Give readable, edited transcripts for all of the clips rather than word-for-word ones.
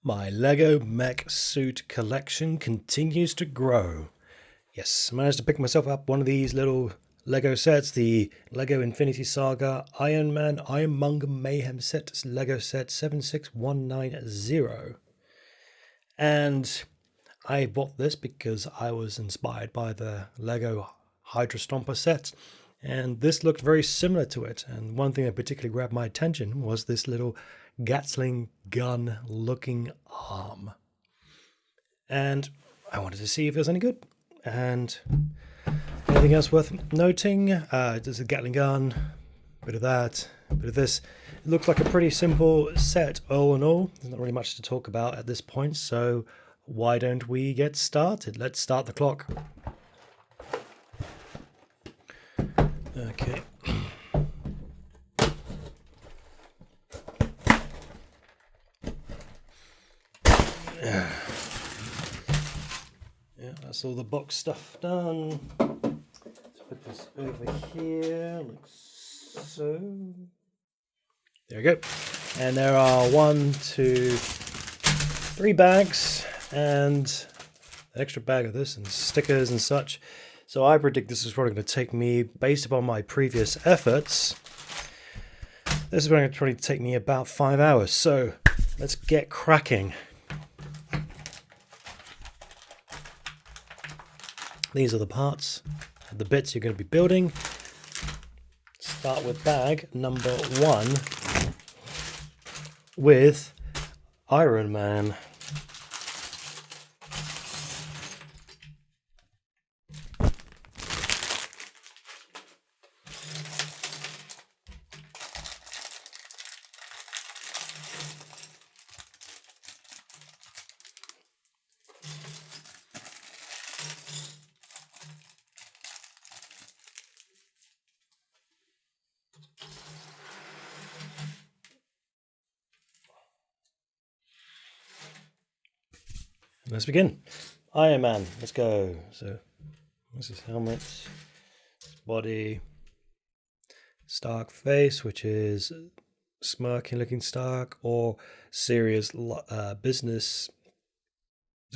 My Lego mech suit collection continues to grow. Yes, I managed to pick myself up one of these little Lego sets, the Lego Infinity Saga Iron Monger Mayhem set, Lego set 76190. And I bought this because I was inspired by the Lego Hydra Stomper set, and this looked very similar to it. And one thing that particularly grabbed my attention was this little Gatling gun looking arm. And I wanted to see if it was any good. And anything else worth noting? There's a Gatling gun, a bit of that, a bit of this. It looked like a pretty simple set all in all. There's not really much to talk about at this point, so why don't we get started? Let's start the clock. Okay. Yeah, that's all the box stuff done. Let's put this over here, like so. There we go. And there are 1, 2, 3 bags and an extra bag of this and stickers and such. So I predict this is probably going to take me, based upon my previous efforts, this is going to probably take me about 5 hours. So let's get cracking. These are the parts, the bits you're going to be building. Start with bag number 1 with Iron Man. Let's begin. Iron Man, let's go. So, this is helmet, body, Stark face, which is smirking looking Stark, or serious business.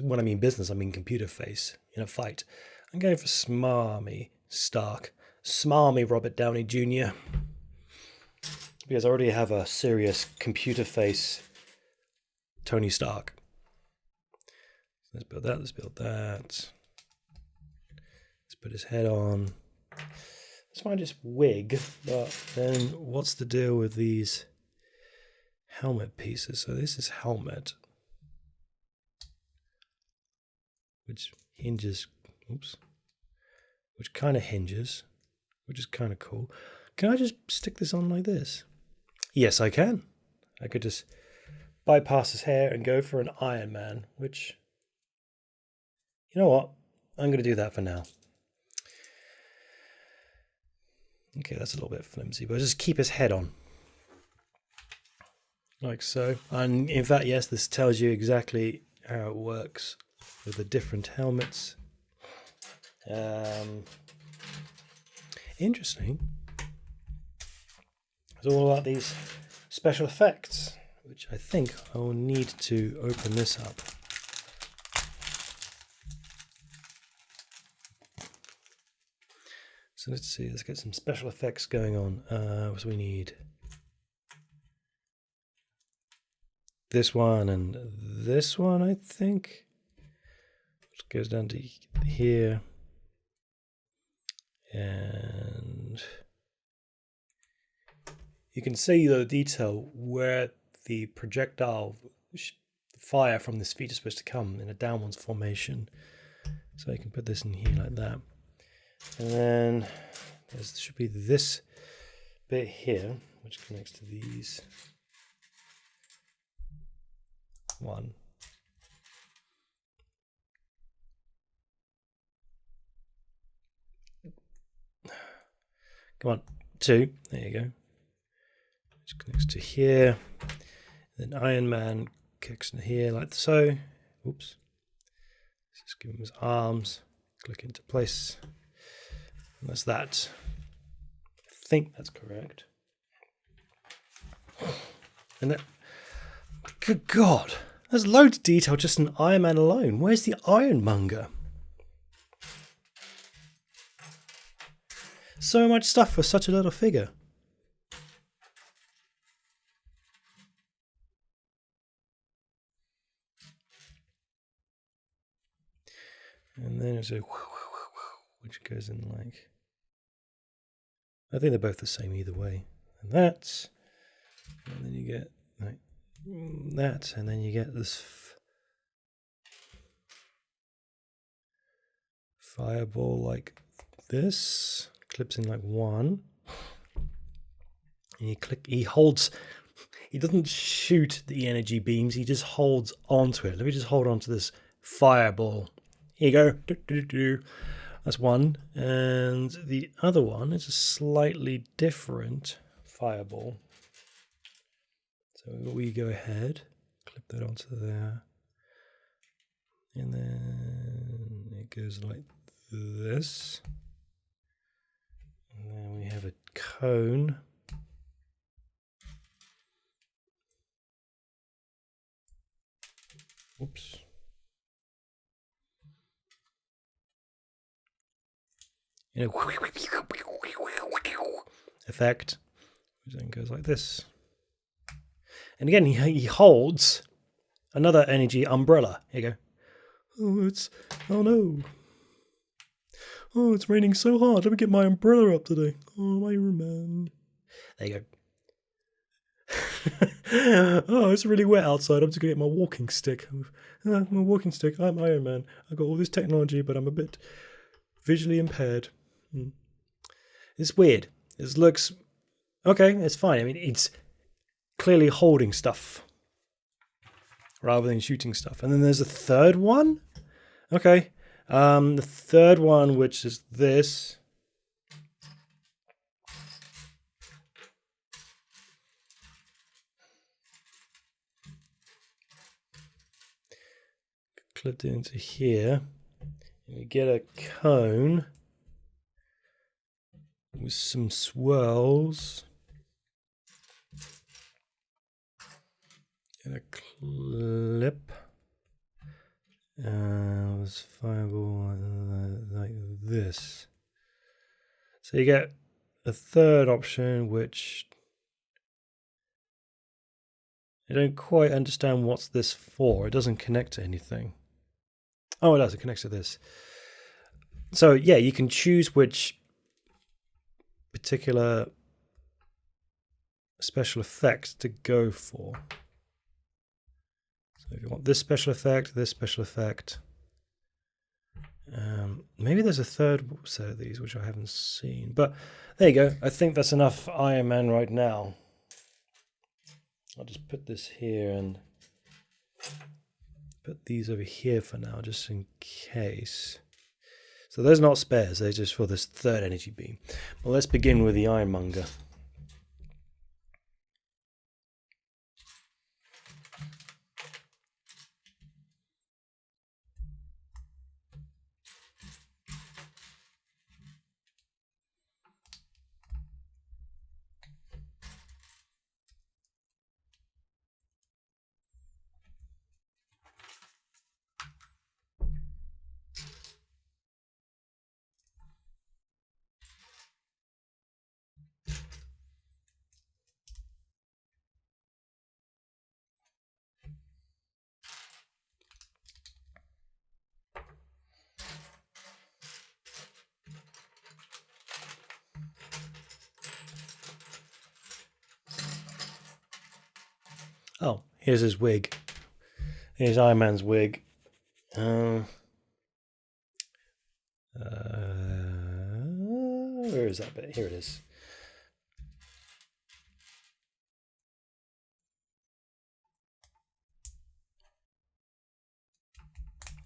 When I mean business, I mean computer face in a fight. I'm going for smarmy Stark. Smarmy Robert Downey Jr. Because I already have a serious computer face Tony Stark. Let's build that, let's build that. Let's put his head on. Let's find his wig, but then what's the deal with these helmet pieces? So this is helmet, which hinges, which kind of hinges, which is kind of cool. Can I just stick this on like this? Yes, I can. I could just bypass his hair and go for an Iron Man, which... You know what? I'm going to do that for now. Okay, that's a little bit flimsy, but just keep his head on. Like so. And in fact, yes, this tells you exactly how it works with the different helmets. Interesting. It's all about these special effects, which I think I will need to open this up. So let's see, let's get some special effects going on. So we need this one and this one, I think. It goes down to here. And you can see the detail where the projectile fire from this feet is supposed to come in a downwards formation. So you can put this in here like that. And then there should be this bit here, which connects to these. One. Come on, 2. There you go. Which connects to here. Then Iron Man kicks in here like so. Oops. Let's just give him his arms. Click into place. And that's that. I think that's correct. And that, good God, There's loads of detail just in Iron Man alone. Where's the Iron Monger? So much stuff for such a little figure. And then there's a which goes in like, I think they're both the same either way. And that, and then you get like that, and then you get this fireball like this, clips in like one. And he holds, he doesn't shoot the energy beams, he just holds onto it. Let me just hold on to this fireball. Here you go. That's one. And the other one is a slightly different fireball. So we go ahead, clip that onto there. And then it goes like this. And then we have a cone. Oops. Effect, which then goes like this. And again, he holds another energy umbrella. Here you go. Oh no. Oh, it's raining so hard. Let me get my umbrella up today. Oh, Iron Man. There you go. Oh, it's really wet outside. I'm just going to get my walking stick. My walking stick. I'm Iron Man. I've got all this technology, but I'm a bit visually impaired. It's weird. It looks... Okay, it's fine. I mean, it's clearly holding stuff rather than shooting stuff. And then there's a third one. Okay. The third one, which is this. Clipped it into here. And we get a cone with some swirls. And a clip. This fireball like this. So you get a third option, which I don't quite understand what's this for. It doesn't connect to anything. Oh, it does. It connects to this. So yeah, you can choose which particular special effect to go for. So if you want this special effect, maybe there's a third set of these which I haven't seen, but there you go. I think that's enough Iron Man right now. I'll just put this here and put these over here for now, just in case. So those are not spares, they're just for this third energy beam. Well, let's begin with the Iron Monger. Oh, here's his wig. Here's Iron Man's wig. Where is that bit? Here it is.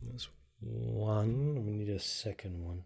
That's one. We need a second one.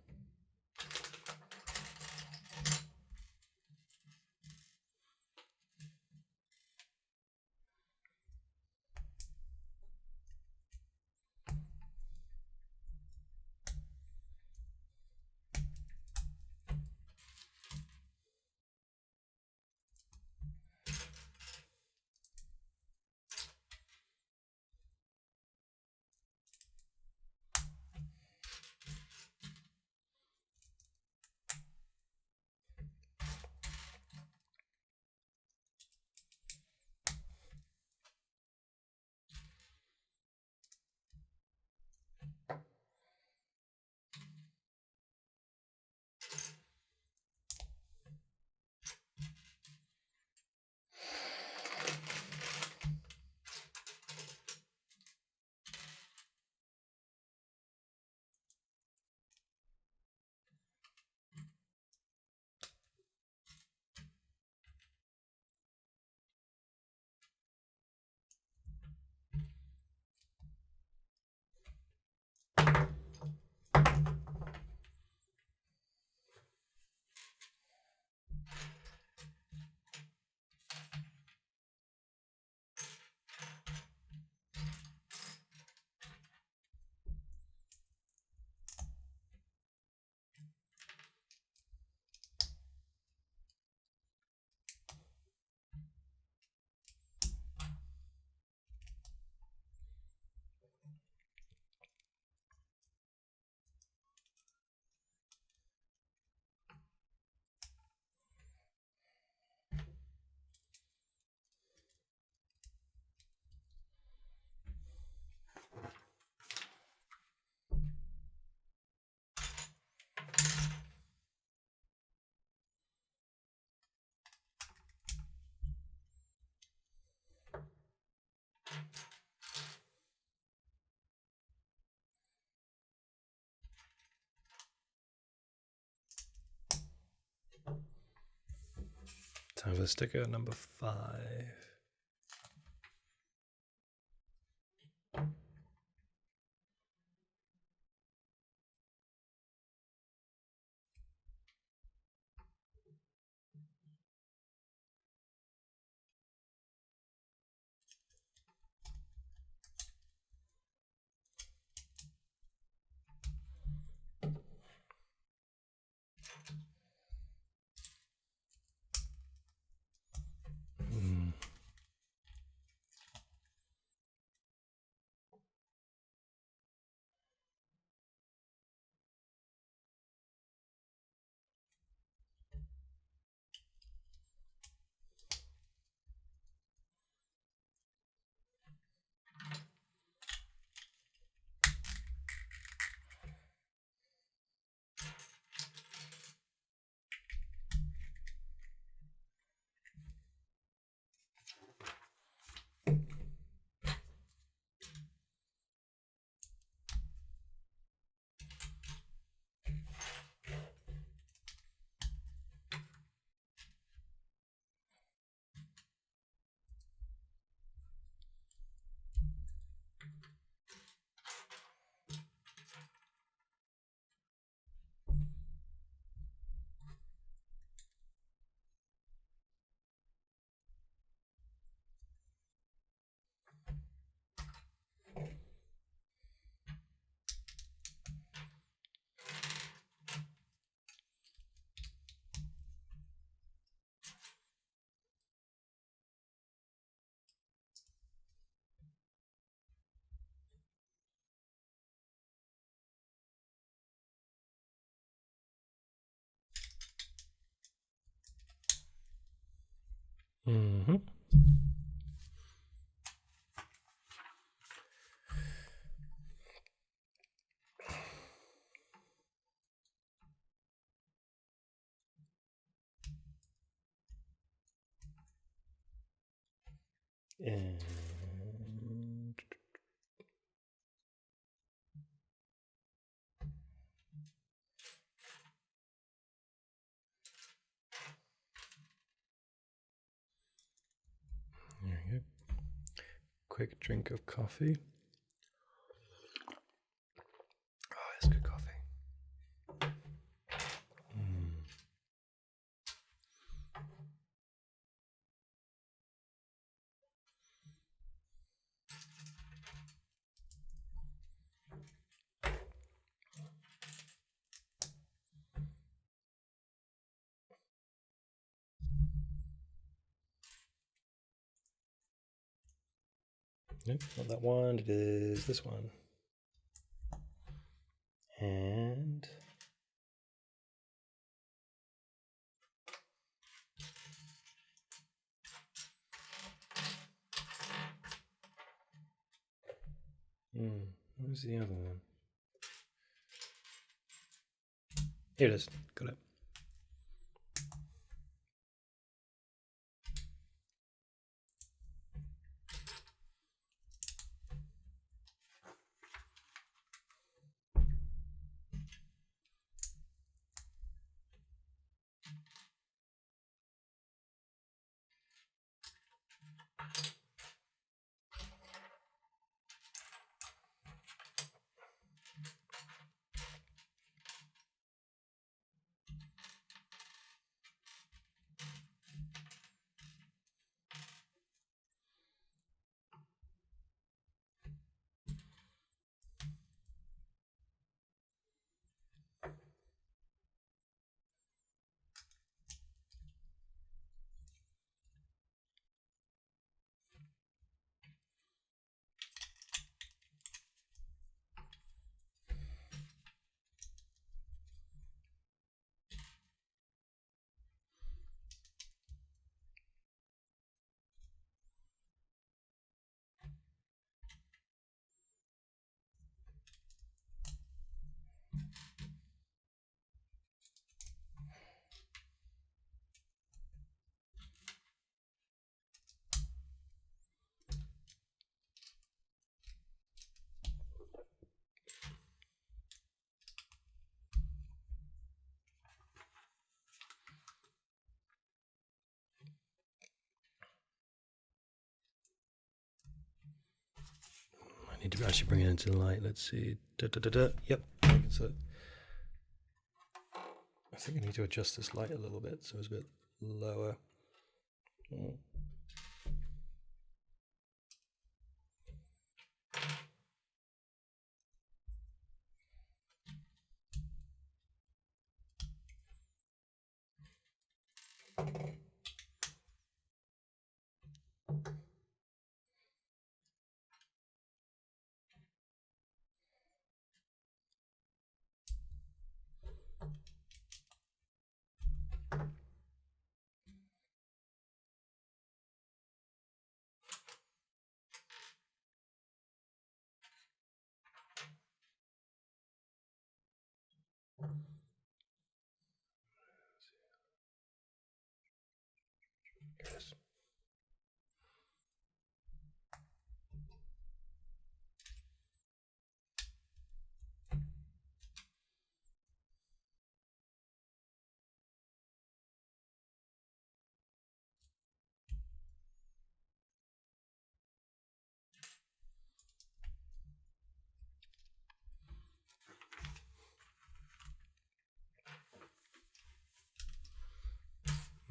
Time for sticker number 5. Mm-hmm. And there you go. Quick drink of coffee. Oh, it's good coffee. Nope, not that one. It is this one. And where's the other one? Here it is. Got it. need to actually bring it into the light. Let's see. Yep. So I think I need to adjust this light a little bit so it's a bit lower. Yes.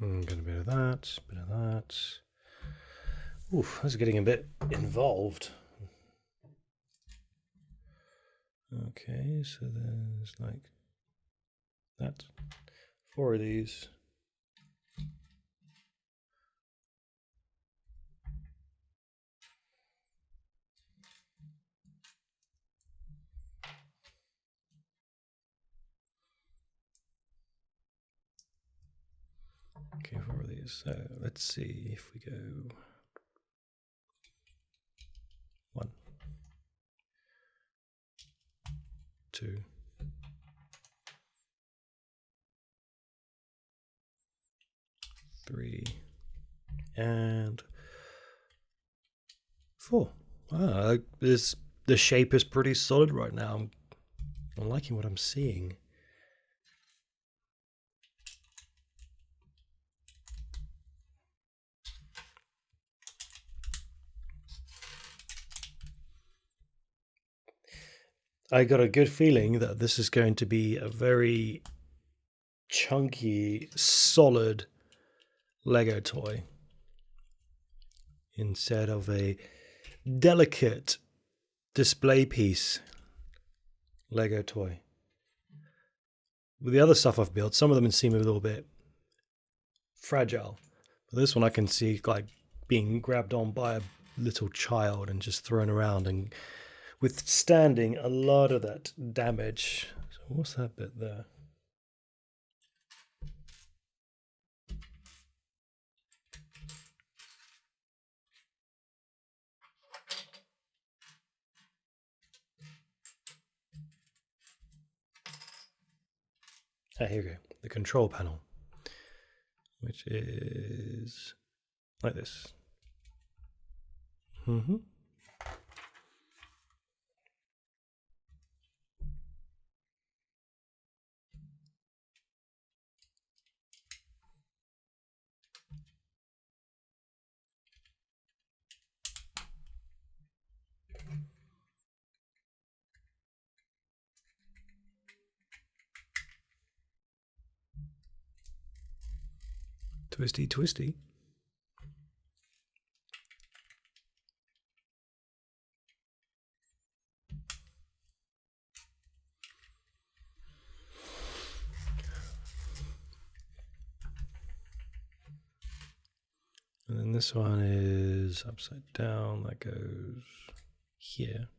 Get a bit of that, bit of that. Oof, that's getting a bit involved. Okay, so there's like that. 4 of these. Okay, 4 of these. So let's see if we go 1, 2, 3, and 4. Wow, the shape is pretty solid right now. I'm liking what I'm seeing. I got a good feeling that this is going to be a very chunky, solid Lego toy instead of a delicate display piece Lego toy. With the other stuff I've built, some of them seem a little bit fragile. But this one I can see like being grabbed on by a little child and just thrown around and withstanding a lot of that damage. So what's that bit there? Ah, here we go. The control panel, which is like this. Twisty, twisty. And then this one is upside down, that goes here.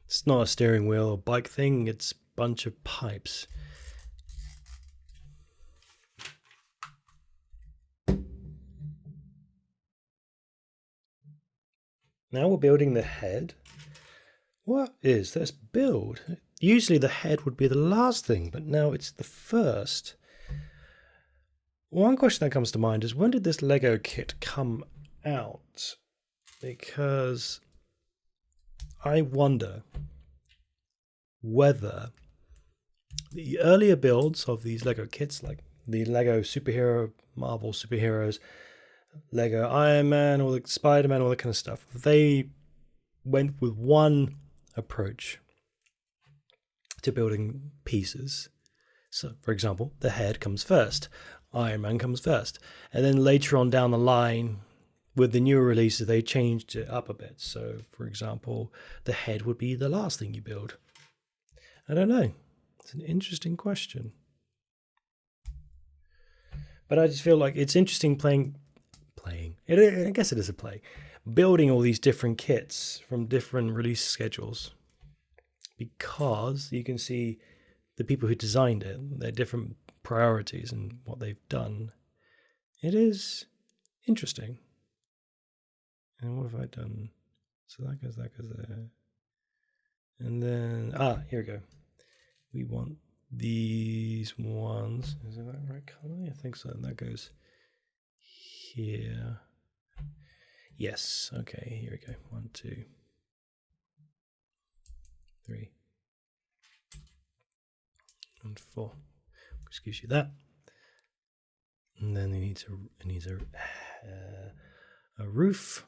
It's not a steering wheel or bike thing, it's a bunch of pipes. Now we're building the head. What is this build? Usually the head would be the last thing, but now it's the first. One question that comes to mind is, when did this Lego kit come out? Because I wonder whether the earlier builds of these Lego kits, like the Lego superhero, Marvel superheroes, Lego Iron Man, all the Spider-Man, all that kind of stuff. They went with one approach to building pieces. So, for example, the head comes first, Iron Man comes first, and then later on down the line, with the newer releases, they changed it up a bit. So, for example, the head would be the last thing you build. I don't know. It's an interesting question. But I just feel like it's interesting playing. I guess it is a play. Building all these different kits from different release schedules. Because you can see the people who designed it, their different priorities and what they've done. It is interesting. And what have I done? So that goes there. And then, here we go. We want these ones. Is that the right color? I think so. And that goes here. Yes. Okay, here we go. 1, 2, 3, and 4. Which gives you that. And then it needs a roof.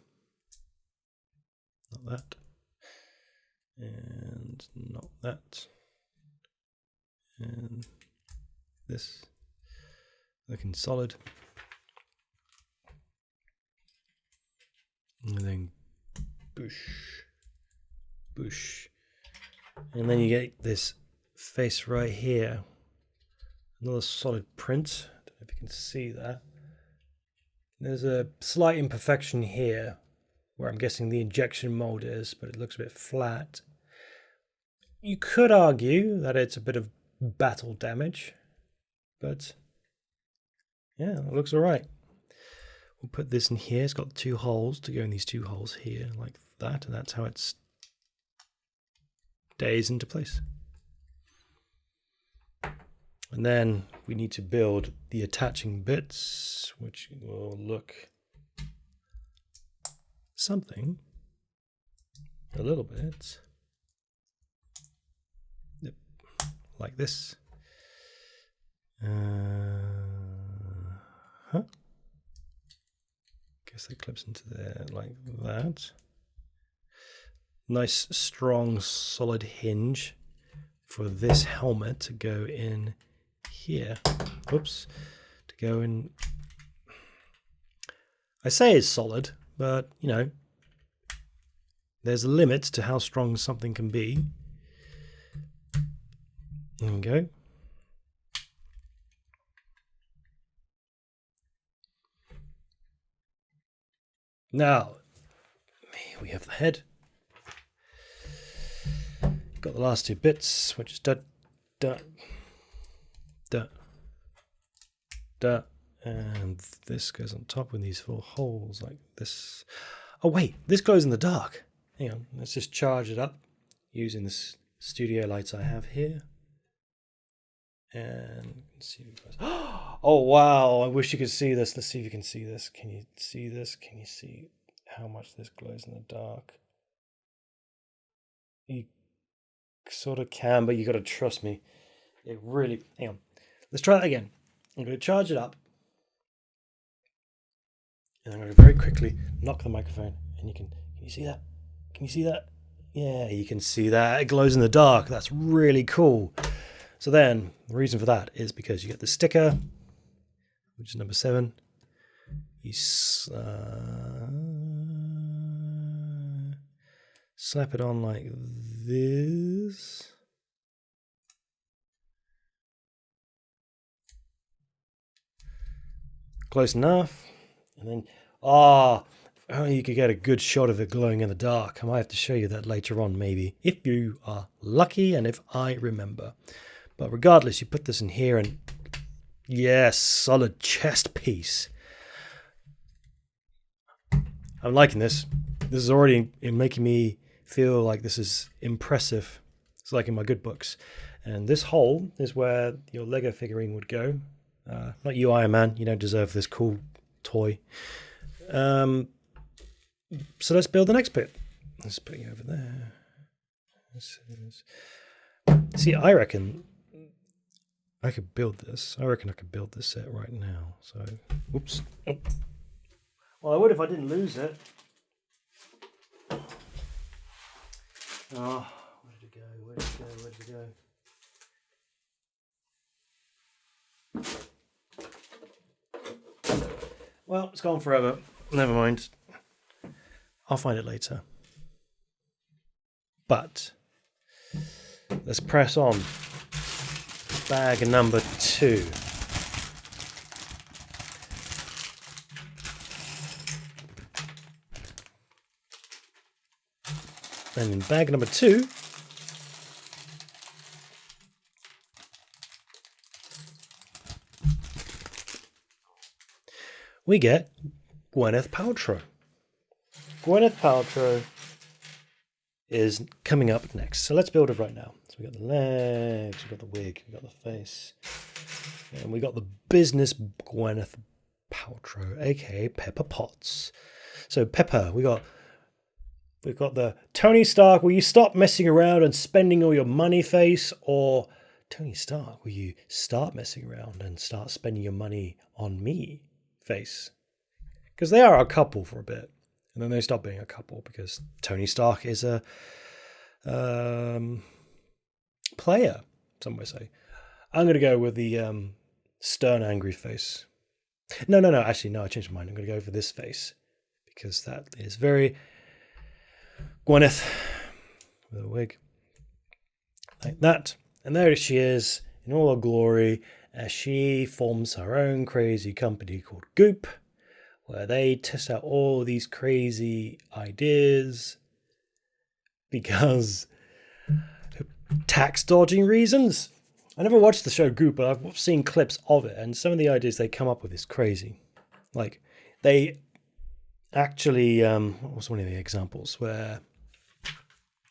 Not that. And not that. And this. Looking solid. And then bush. And then you get this face right here. Another solid print. I don't know if you can see that. There's a slight imperfection here where I'm guessing the injection mold is, but it looks a bit flat. You could argue that it's a bit of battle damage, but yeah, it looks all right. We'll put this in here. It's got 2 holes to go in these 2 holes here, like that, and that's how it stays into place. And then we need to build the attaching bits, which will look something a little bit like this. Guess that clips into there like that. Nice, strong, solid hinge for this helmet to go in here. Whoops. To go in. I say it's solid, but, you know, there's a limit to how strong something can be. There we go. Now, we have the head. Got the last 2 bits, which is and this goes on top with these 4 holes like this. Oh wait, this glows in the dark. Hang on, let's just charge it up using this studio lights I have here. And let's see if it goes. Oh wow, I wish you could see this. Let's see if you can see this. Can you see this? Can you see how much this glows in the dark? You sort of can, but you got to trust me. It really. Hang on. Let's try that again. I'm going to charge it up, and I'm going to very quickly knock the microphone. And can you see that? Can you see that? Yeah, you can see that. It glows in the dark. That's really cool. So then, the reason for that is because you get the sticker, which is number 7. You slap it on like this. Close enough. And then, you could get a good shot of it glowing in the dark. I might have to show you that later on, maybe, if you are lucky and if I remember. But regardless, you put this in here and yes, solid chest piece. I'm liking this. This is already making me feel like this is impressive. It's like in my good books. And this hole is where your Lego figurine would go. Not you, Iron Man. You don't deserve this cool toy. So let's build the next bit. Let's put you over there. See, I reckon I could build this. I reckon I could build this set right now. So, whoops. Oh. Well, I would if I didn't lose it. Oh, where did it go? Where did it go? Where did it go? Well, it's gone forever. Never mind. I'll find it later. But let's press on. Bag number 2. And in bag number 2, we get Gweneth Paltrow. Gweneth Paltrow is coming up next. So let's build it right now. So we got the legs, we got the wig, we got the face, and we got the business Gweneth Paltrow, aka Pepper Potts. So Pepper, we've got the Tony Stark, will you stop messing around and spending all your money face, or Tony Stark, will you start messing around and start spending your money on me face? Because they are a couple for a bit, and then they stop being a couple because Tony Stark is a player, some would say. I'm going to go with the stern, angry face. No, actually, no, I changed my mind. I'm going to go for this face because that is very Gweneth with a wig like that. And there she is in all her glory as she forms her own crazy company called Goop, where they test out all these crazy ideas because tax dodging reasons. I never watched the show Goop, but I've seen clips of it, and some of the ideas they come up with is crazy. Like, they actually, what was one of the examples where,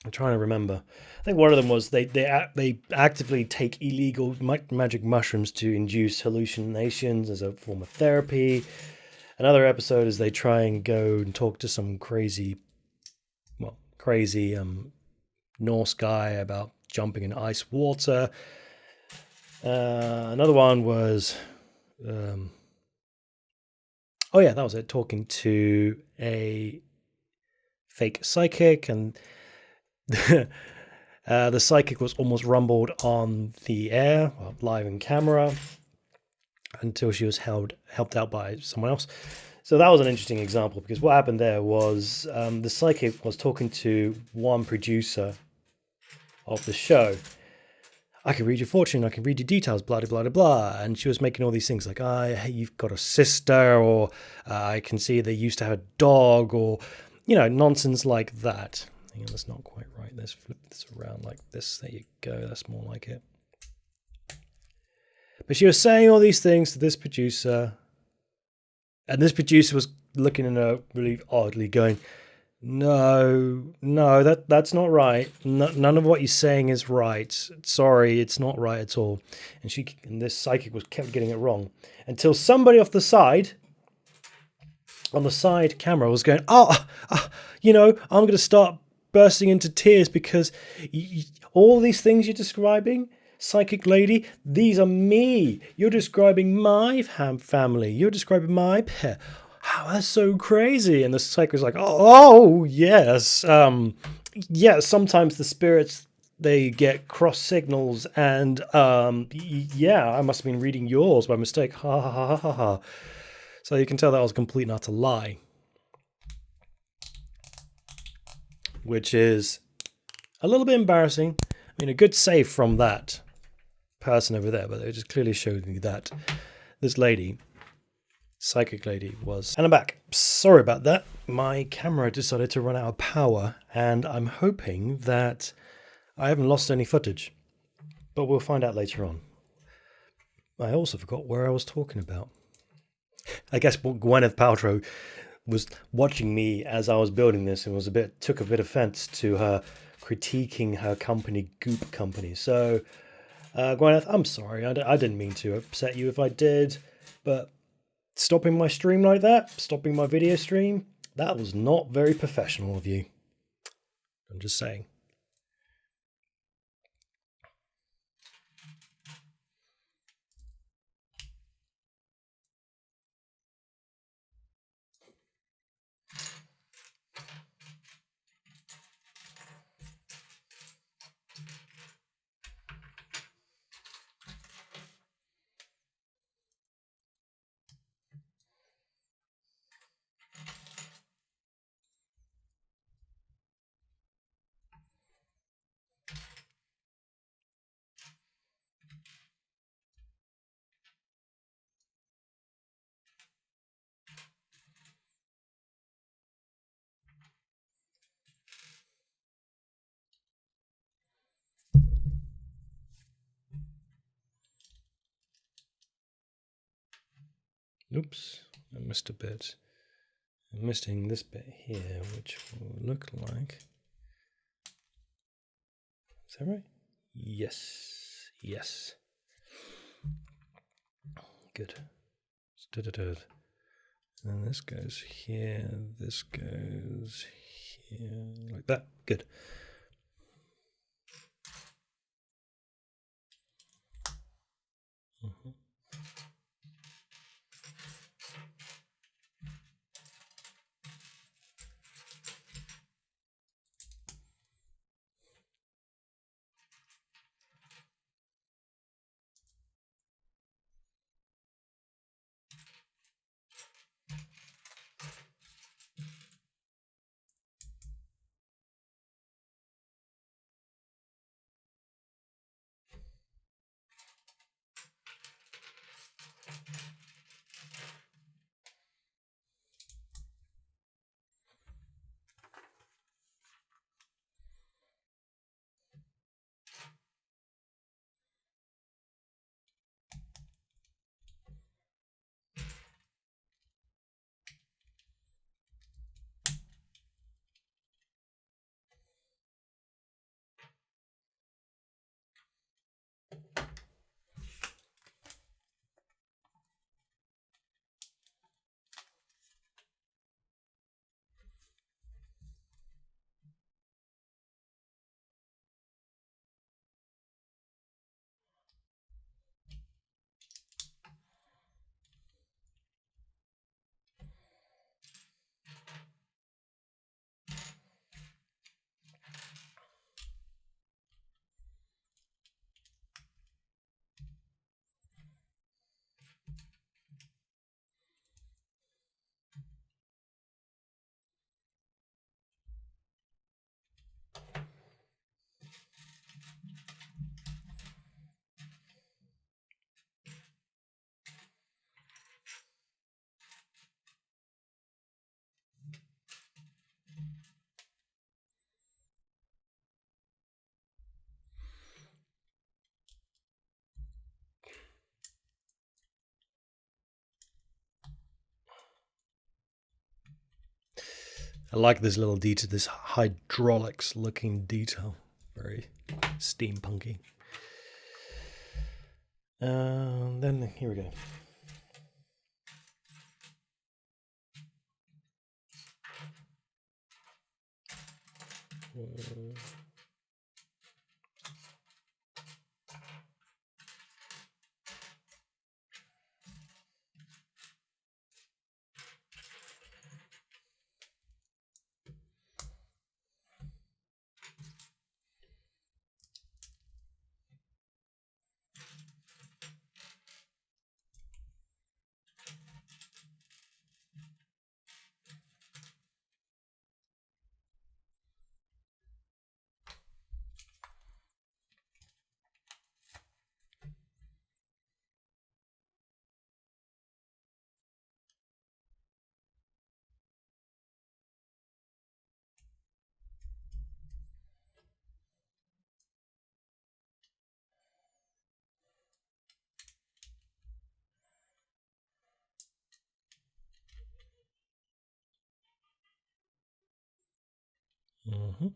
I'm trying to remember. I think one of them was they actively take illegal magic mushrooms to induce hallucinations as a form of therapy. Another episode is they try and go and talk to some crazy Norse guy about jumping in ice water. Another one was, that was it, talking to a fake psychic, and the psychic was almost rumbled on the air, live in camera, until she was helped out by someone else. So that was an interesting example, because what happened there was the psychic was talking to one producer of the show. I can read your fortune, I can read your details, blah, blah, blah, blah. And she was making all these things like, hey, you've got a sister, or I can see they used to have a dog, or, nonsense like that. Hang on, that's not quite right. Let's flip this around like this. There you go. That's more like it. But she was saying all these things to this producer, and this producer was looking at her really oddly, going, No, that's not right. None of what you're saying is right. Sorry, it's not right at all. And this psychic kept getting it wrong until somebody off the side, on the side camera, was going, I'm going to start bursting into tears because all these things you're describing, psychic lady, these are me. You're describing my family. You're describing my pet. Wow, that's so crazy. And the psychic was like, oh yes. Sometimes the spirits, they get cross signals, and I must have been reading yours by mistake. Ha ha ha ha ha. So you can tell that was a complete and utter lie. Which is a little bit embarrassing. I mean, a good save from that person over there, but it just clearly showed me that this lady, psychic lady, was... And I'm back. Sorry about that. My camera decided to run out of power, and I'm hoping that I haven't lost any footage, but we'll find out later on. I also forgot where I was talking about. I guess Gweneth Paltrow was watching me as I was building this and took a bit of offense to her critiquing her company, Goop Company. So, Gweneth, I'm sorry. I didn't mean to upset you if I did, but stopping my stream like that, stopping my video stream, that was not very professional of you. I'm just saying. Oops, I missed a bit. I'm missing this bit here, which will look like... Is that right? Yes. Yes. Good. And then this goes here, this goes here, like that. Good. I like this little detail, this hydraulics looking detail. Very steampunky. Then here we go. Mm-hmm.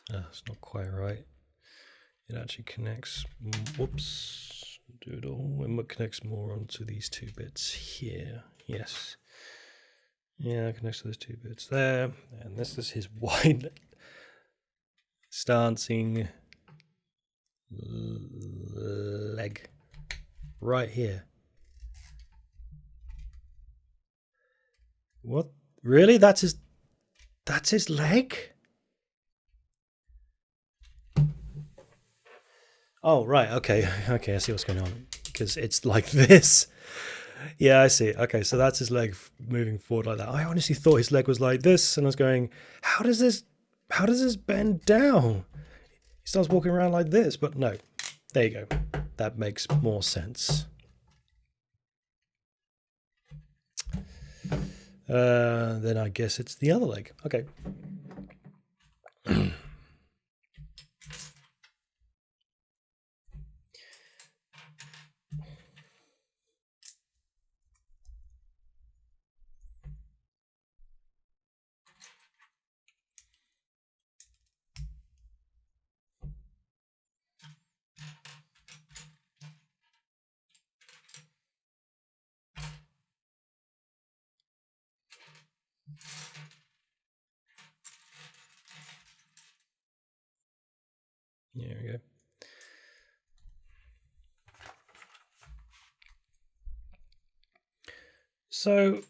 It's not quite right. It actually connects. Whoops. Do it all the what connects more onto these two bits here. Yes. Yeah, it connects to those two bits there. And this is his wide stancing leg right here. What? Really? That's his leg? Oh, right. Okay. Okay, I see what's going on. Because it's like this. Yeah, I see. Okay, so that's his leg moving forward like that. I honestly thought his leg was like this, and I was going, how does this bend down? He starts walking around like this, but no. There you go. That makes more sense. Then I guess it's the other leg. Okay. There we go. So,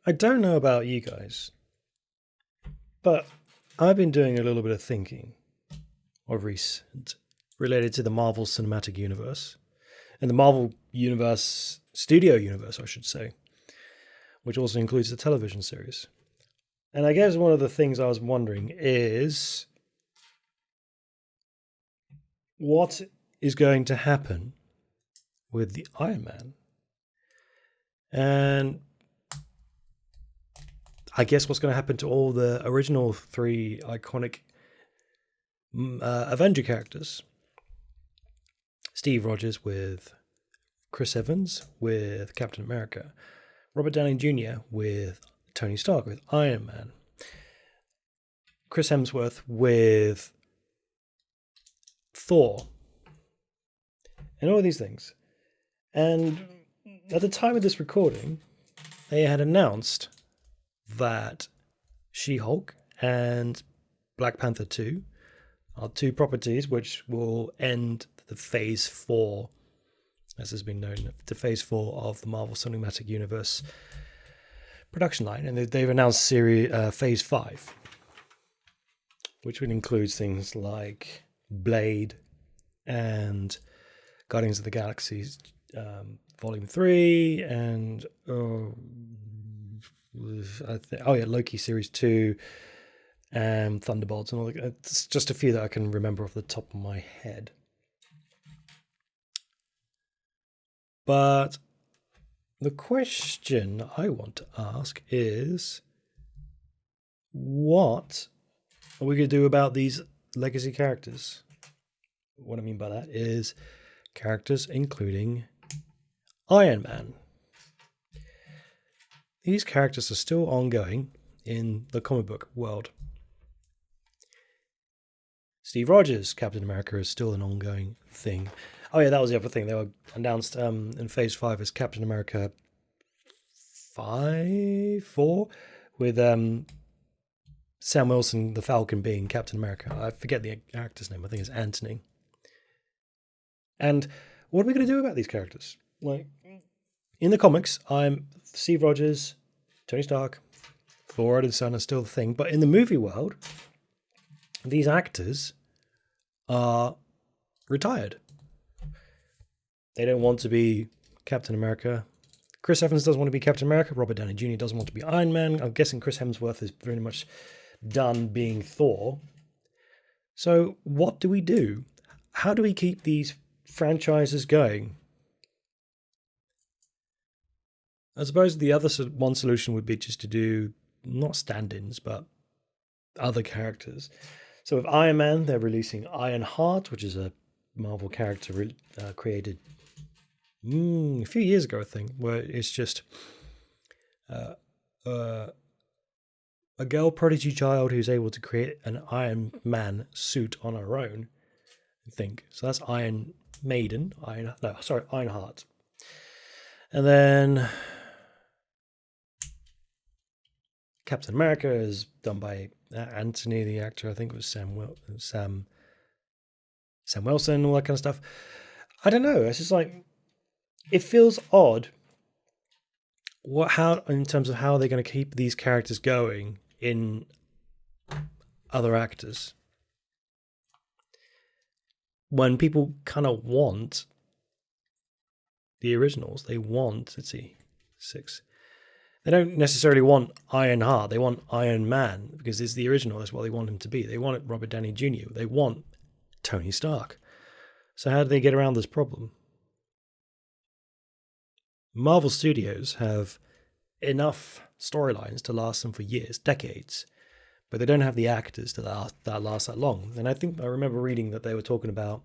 I don't know about you guys, but I've been doing a little bit of thinking of recent related to the Marvel Cinematic Universe and the Marvel Universe, Studio Universe, I should say, which also includes the television series. And I guess one of the things I was wondering is what is going to happen with the Iron Man? And I guess what's going to happen to all the original three iconic Avenger characters. Steve Rogers with Chris Evans with Captain America. Robert Downey Jr. with Tony Stark with Iron Man. Chris Hemsworth with Thor. And all these things. And at the time of this recording, they had announced that She-Hulk and Black Panther 2 are two properties which will end the Phase 4, as has been known, the Phase 4 of the Marvel Cinematic Universe production line. And they've announced Phase 5, which would include things like Blade and Guardians of the Galaxy Volume 3 and Loki Series 2 and Thunderbolts and all that. It's just a few that I can remember off the top of my head. But the question I want to ask is, what are we going to do about these legacy characters? What I mean by that is characters including Iron Man. These characters are still ongoing in the comic book world. Steve Rogers, Captain America, is still an ongoing thing. Oh yeah, that was the other thing. They were announced in Phase 5 as Captain America 4, with Sam Wilson, the Falcon, being Captain America. I forget the actor's name. I think it's Anthony. And what are we going to do about these characters? Like, in the comics, I'm Steve Rogers, Tony Stark, Thor and Son are still the thing. But in the movie world, these actors are retired. They don't want to be Captain America. Chris Evans doesn't want to be Captain America. Robert Downey Jr. doesn't want to be Iron Man. I'm guessing Chris Hemsworth is very much done being Thor. So what do we do? How do we keep these franchises going? I suppose the other one solution would be just to do not stand-ins, but other characters. So with Iron Man, they're releasing Ironheart, which is a Marvel character created a few years ago, I think, where it's just a girl prodigy child who's able to create an Iron Man suit on her own, I think. So that's Iron Maiden. Ironheart. And then Captain America is done by Anthony, the actor. I think it was Sam Wilson, all that kind of stuff. I don't know. It's just like, it feels odd. How in terms of how they're going to keep these characters going in other actors when people kind of want the originals. They want, let's see, 6. They don't necessarily want Ironheart. They want Iron Man because it's the original. That's what they want him to be. They want Robert Downey Jr. They want Tony Stark. So how do they get around this problem? Marvel Studios have enough storylines to last them for years, decades, but they don't have the actors to last that long. And I think I remember reading that they were talking about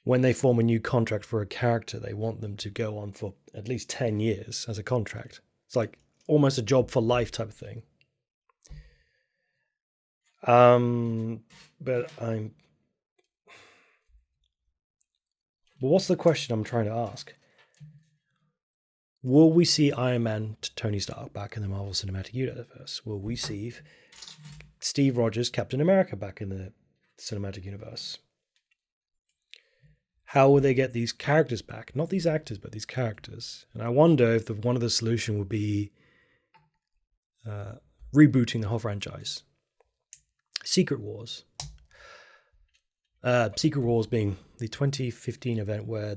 when they form a new contract for a character, they want them to go on for at least 10 years as a contract. It's like almost a job for life type of thing. But what's the question I'm trying to ask? Will we see Iron Man Tony Stark back in the Marvel Cinematic Universe? Will we see Steve Rogers Captain America back in the Cinematic Universe? How will they get these characters back? Not these actors, but these characters. And I wonder if one of the solution would be rebooting the whole franchise. Secret Wars. Secret Wars being the 2015 event where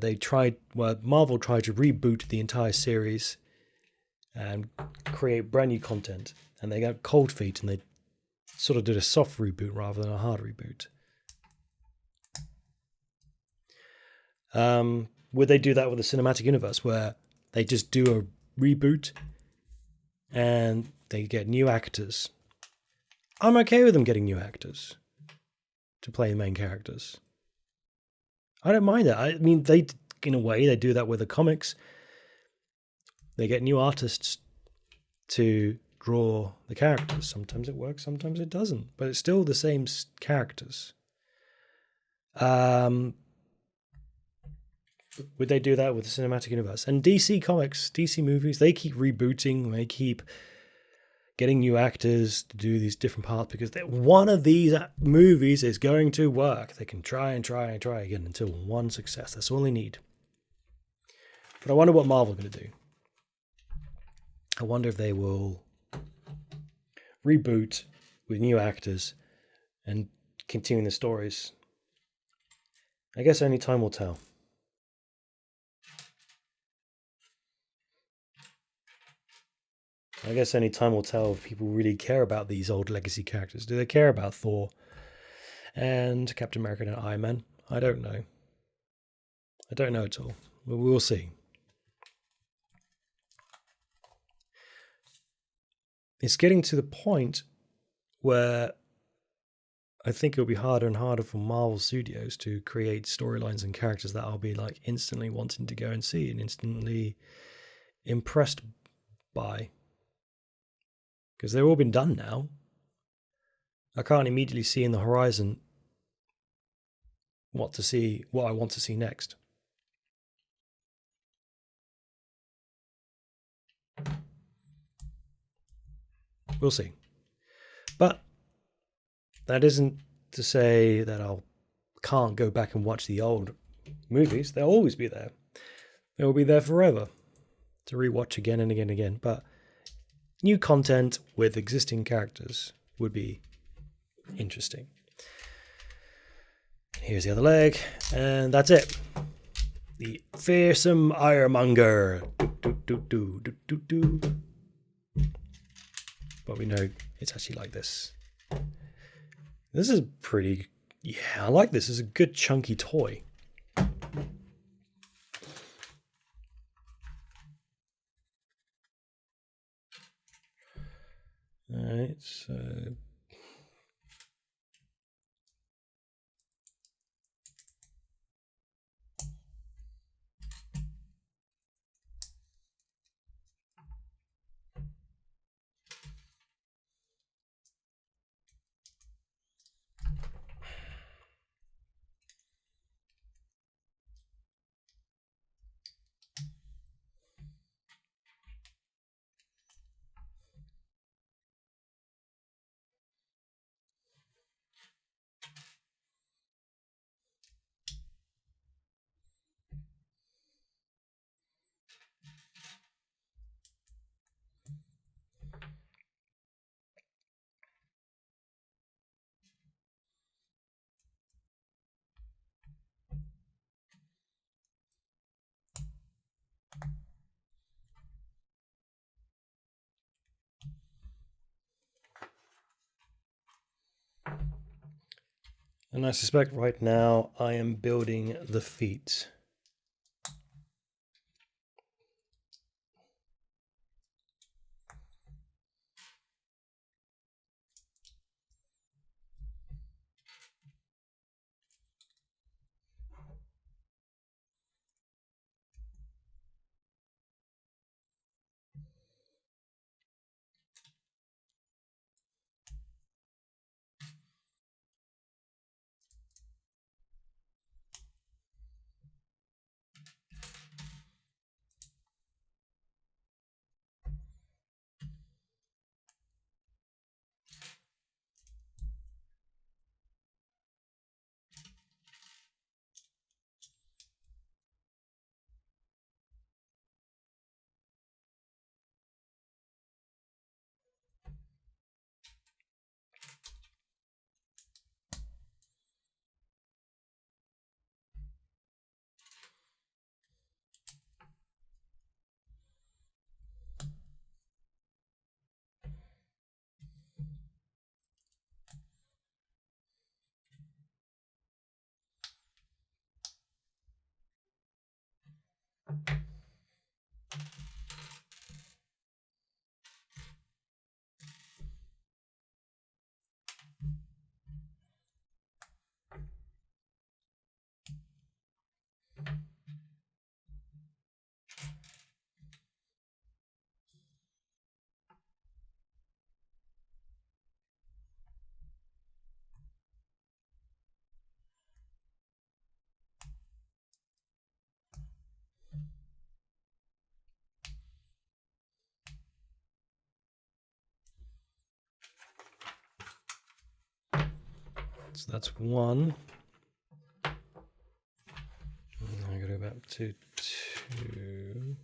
Marvel tried to reboot the entire series and create brand new content, and they got cold feet and they sort of did a soft reboot rather than a hard reboot. Would they do that with the cinematic universe where they just do a reboot and they get new actors? I'm okay with them getting new actors to play the main characters. I don't mind that. I mean, in a way, they do that with the comics. They get new artists to draw the characters. Sometimes it works, sometimes it doesn't, but it's still the same characters. Would they do that with the cinematic universe? And DC Comics, DC movies, they keep rebooting, they keep getting new actors to do these different parts because one of these movies is going to work. They can try and try and try again until one success. That's all they need. But I wonder what Marvel are going to do. I wonder if they will reboot with new actors and continue the stories. I guess only time will tell. I guess only time will tell if people really care about these old legacy characters. Do they care about Thor and Captain America and Iron Man? I don't know. I don't know at all. But we'll see. It's getting to the point where I think it'll be harder and harder for Marvel Studios to create storylines and characters that I'll be like instantly wanting to go and see and instantly impressed by. Because they've all been done now. I can't immediately see in the horizon what I want to see next. We'll see. But that isn't to say that I can't go back and watch the old movies. They'll always be there. They will be there forever to rewatch again and again and again. But new content with existing characters would be interesting. Here's the other leg, and that's it. The fearsome Iron Monger. But we know it's actually like this. This is pretty... Yeah, I like this. It's a good chunky toy. Alright, so... And I suspect right now I am building the feet. So that's one. I go back to 2.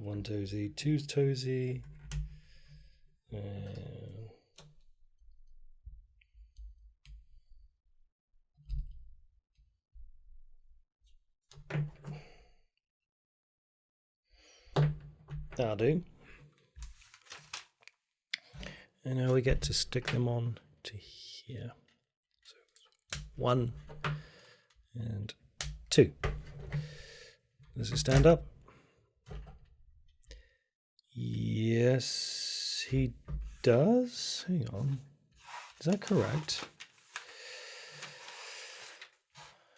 One toesy, two toesy. That'll do. And now we get to stick them on to here. So 1 and 2. Does it stand up? Yes, he does. Hang on. Is that correct?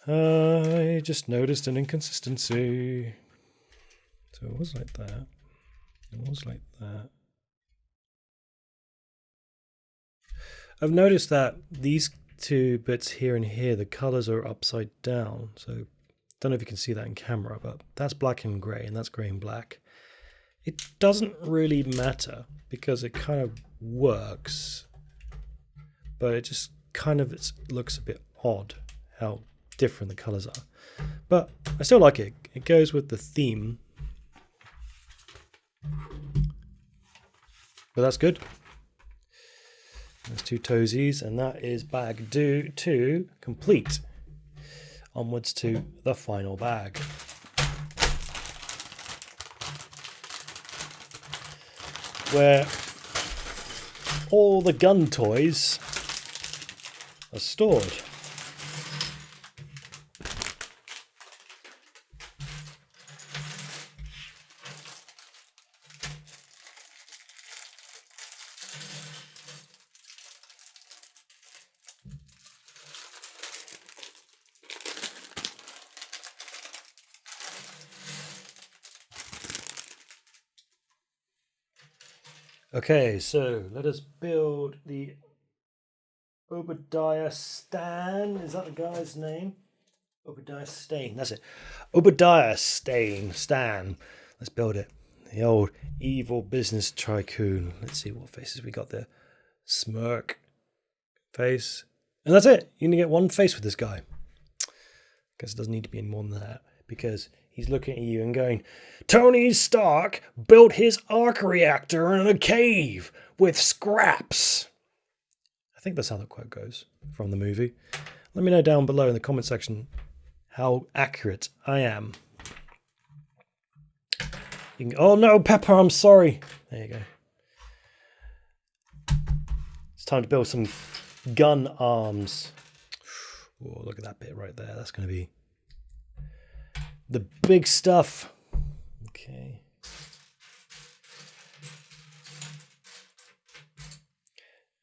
I just noticed an inconsistency. So it was like that. It was like that. I've noticed that these two bits here and here, the colors are upside down. So I don't know if you can see that in camera, but that's black and gray, and that's gray and black. It doesn't really matter because it kind of works, but it just kind of looks a bit odd how different the colors are. But I still like it. It goes with the theme. But that's good. There's 2 toesies, and that is bag 2 complete. Onwards to the final bag. Where all the gun toys are stored. Okay, so let us build the Obidiah Staine. Is that the guy's name? Obidiah Staine, that's it. Obidiah Staine. Let's build it. The old evil business tycoon. Let's see what faces we got there. Smirk face. And that's it. You're going to get one face with this guy. Guess it doesn't need to be any more than that, because he's looking at you and going, Tony Stark built his arc reactor in a cave with scraps. I think that's how the quote goes from the movie. Let me know down below in the comment section how accurate I am. Oh no, Pepper, I'm sorry. There you go. It's time to build some gun arms. Oh, look at that bit right there. That's going to be the big stuff. Okay.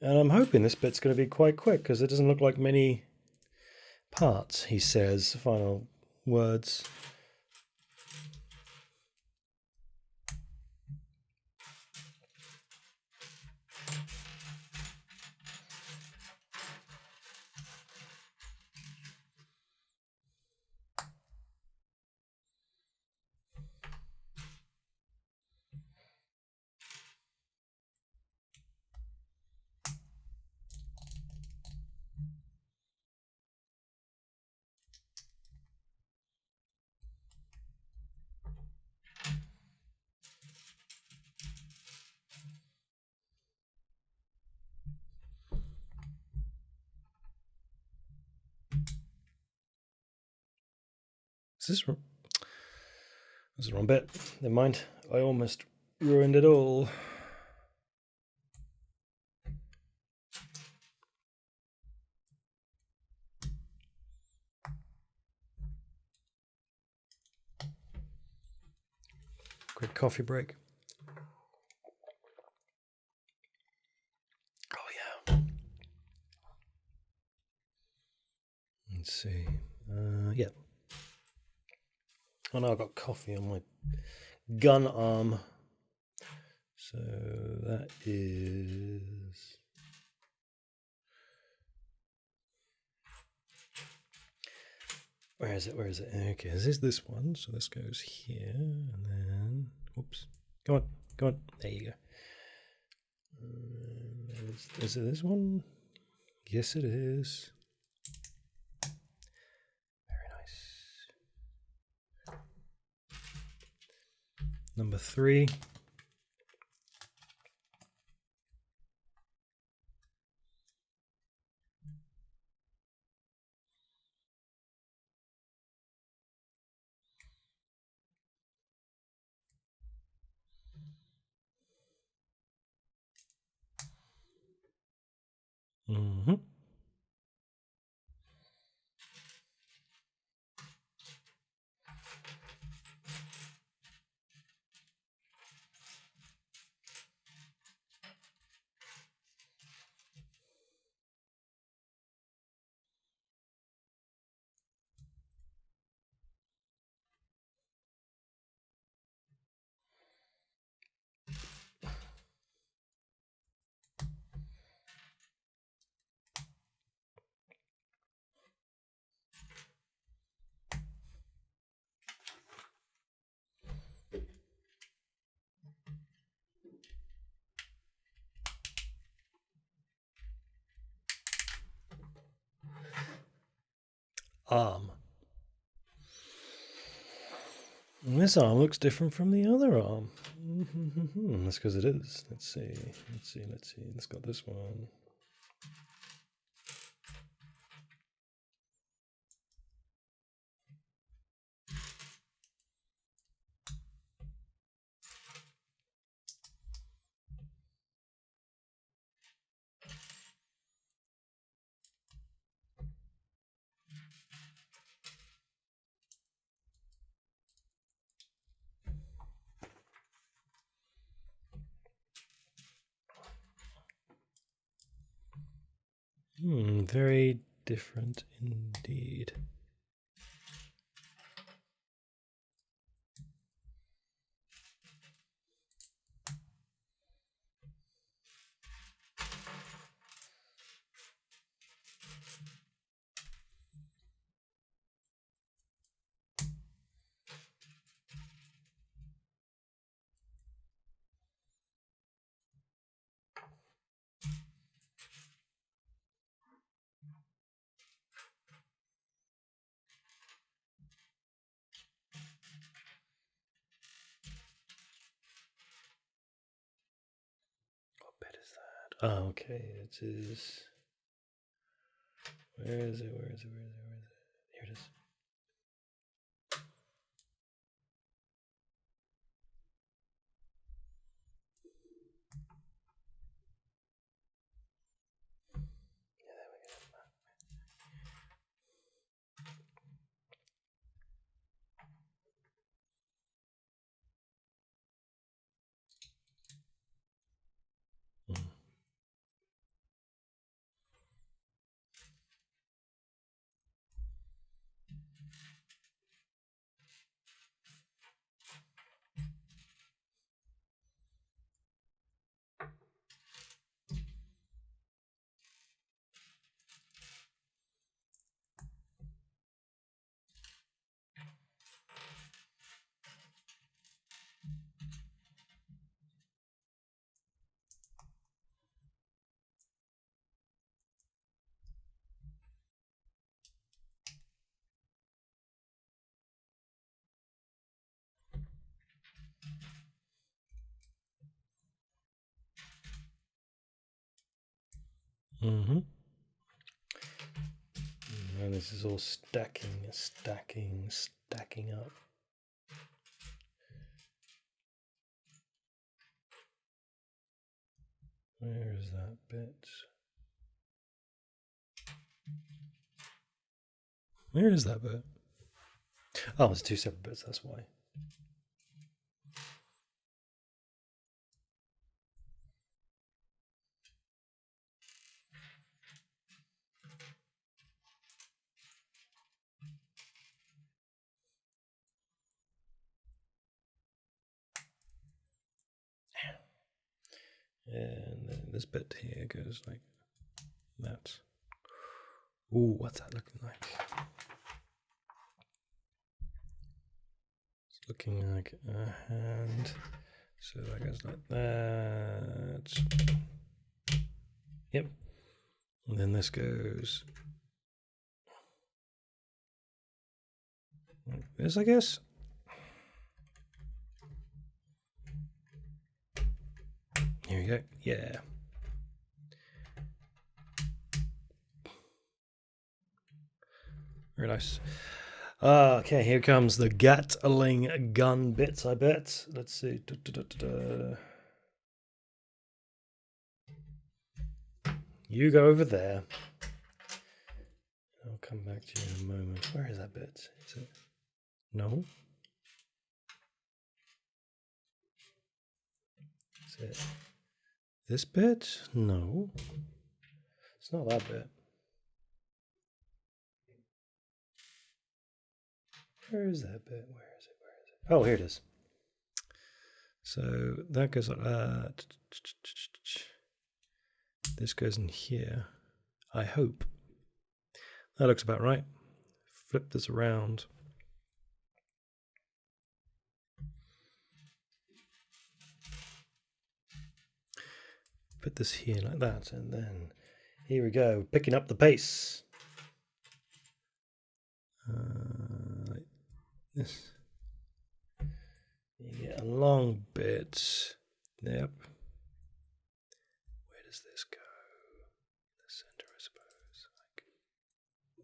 And I'm hoping this bit's going to be quite quick, because it doesn't look like many parts, he says. Final words. Is this the wrong bit? Never mind. I almost ruined it all. Quick coffee break. Oh yeah. Let's see. Yeah. Oh no, I've got coffee on my gun arm. So that is... Where is it? Okay, this is this one. So this goes here, and then... Oops. Go on. There you go. Is it this one? Yes, it is. Very nice. Number 3. Mm-hmm. arm. And this arm looks different from the other arm. That's because it is. Let's see. Let's got this one. Very different indeed. Oh, okay, it is. Where is it? Here it is. Yeah, there we go. And this is all stacking up. Where is that bit? Where is that bit? Oh, it's two separate bits, that's why. And then this bit here goes like that. Ooh, what's that looking like? It's looking like a hand. So that goes like that. Yep. And then this goes like this, I guess. Here we go. Yeah. Very nice. Okay, here comes the Gatling gun bits, I bet. Let's see. You go over there. I'll come back to you in a moment. Where is that bit? Is it? No? Is it this bit? No. It's not that bit. Where is that bit? Where is it? Oh, here it is. So that goes like that. This goes in here. I hope. That looks about right. Flip this around. Put this here like that, and then here we go, picking up the pace. Like this. You get a long bit. Yep. Where does this go? The center, I suppose.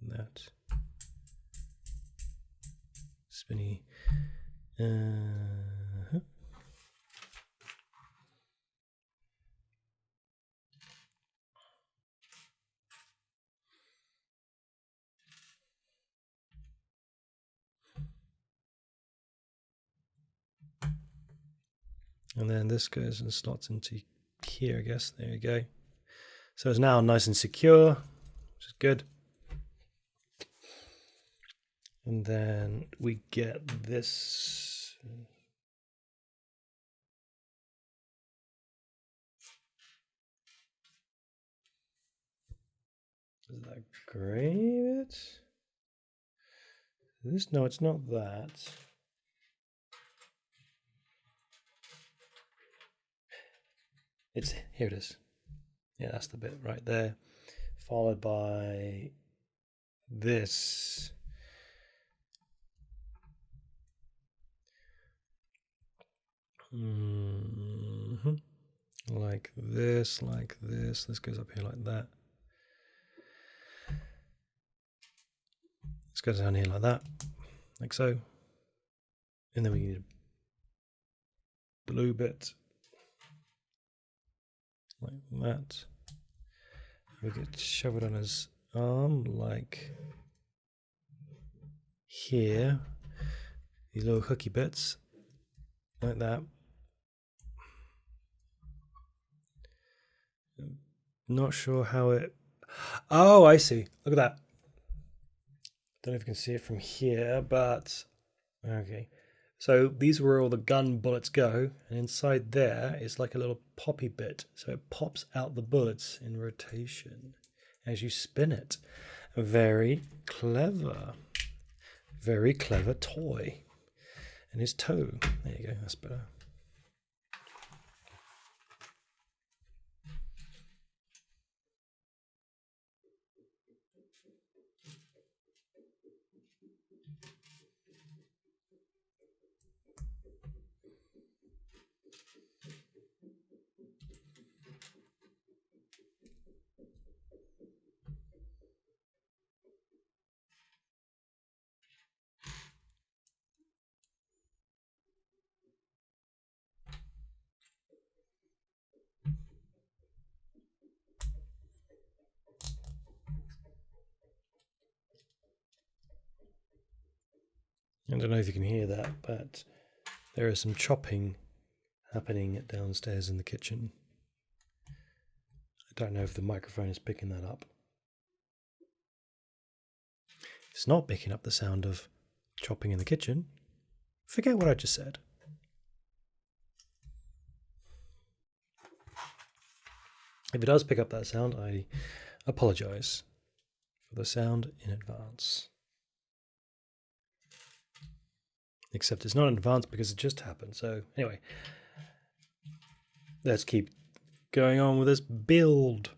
Like that. Spinny. And then this goes and slots into here, I guess. There you go. So it's now nice and secure, which is good. And then we get this. Is that gray bit? This? No, it's not that. Here it is. Yeah, that's the bit right there. Followed by this. Like this, like this. This goes up here like that. This goes down here like that, like so. And then we need a blue bit, like that. We get shove it on his arm, like here. These little hooky bits, like that. Not sure how it. Oh, I see. Look at that. Don't know if you can see it from here, but okay. So these were all the gun bullets go, and inside there is like a little poppy bit. So it pops out the bullets in rotation as you spin it. Very clever. Very clever toy. And his toe. There you go, that's better. I don't know if you can hear that, but there is some chopping happening downstairs in the kitchen. I don't know if the microphone is picking that up. It's not picking up the sound of chopping in the kitchen. Forget what I just said. If it does pick up that sound, I apologize for the sound in advance. Except it's not in advance because it just happened. So anyway, let's keep going on with this build.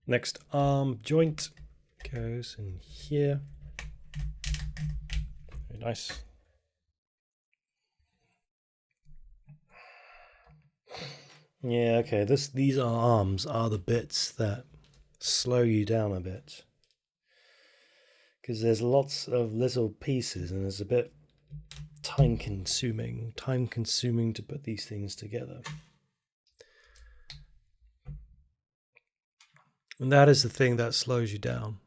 Next arm joint. goes in here. Very nice. Yeah, okay, these arms are the bits that slow you down a bit. Because there's lots of little pieces and it's a bit time consuming to put these things together. And that is the thing that slows you down.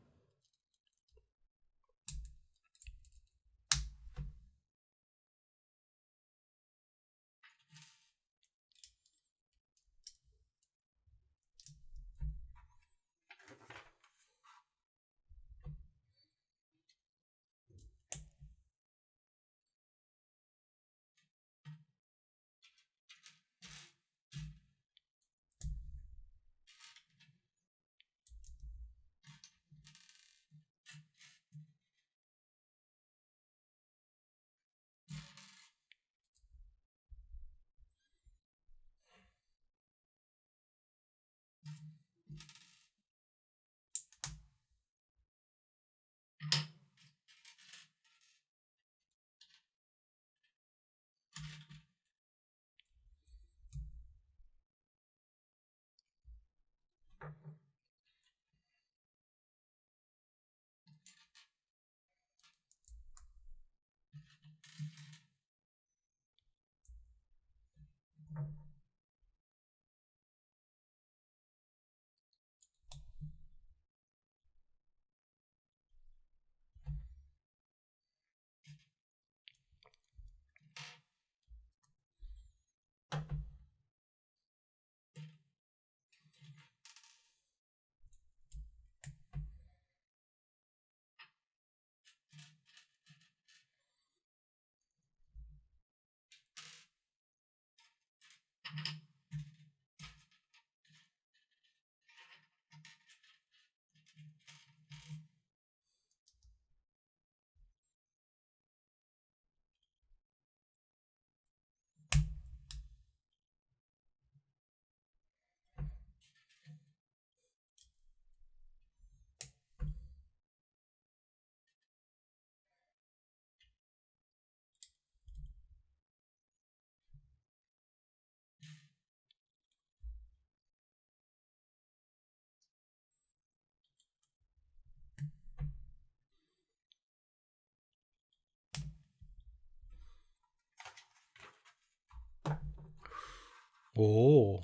Oh.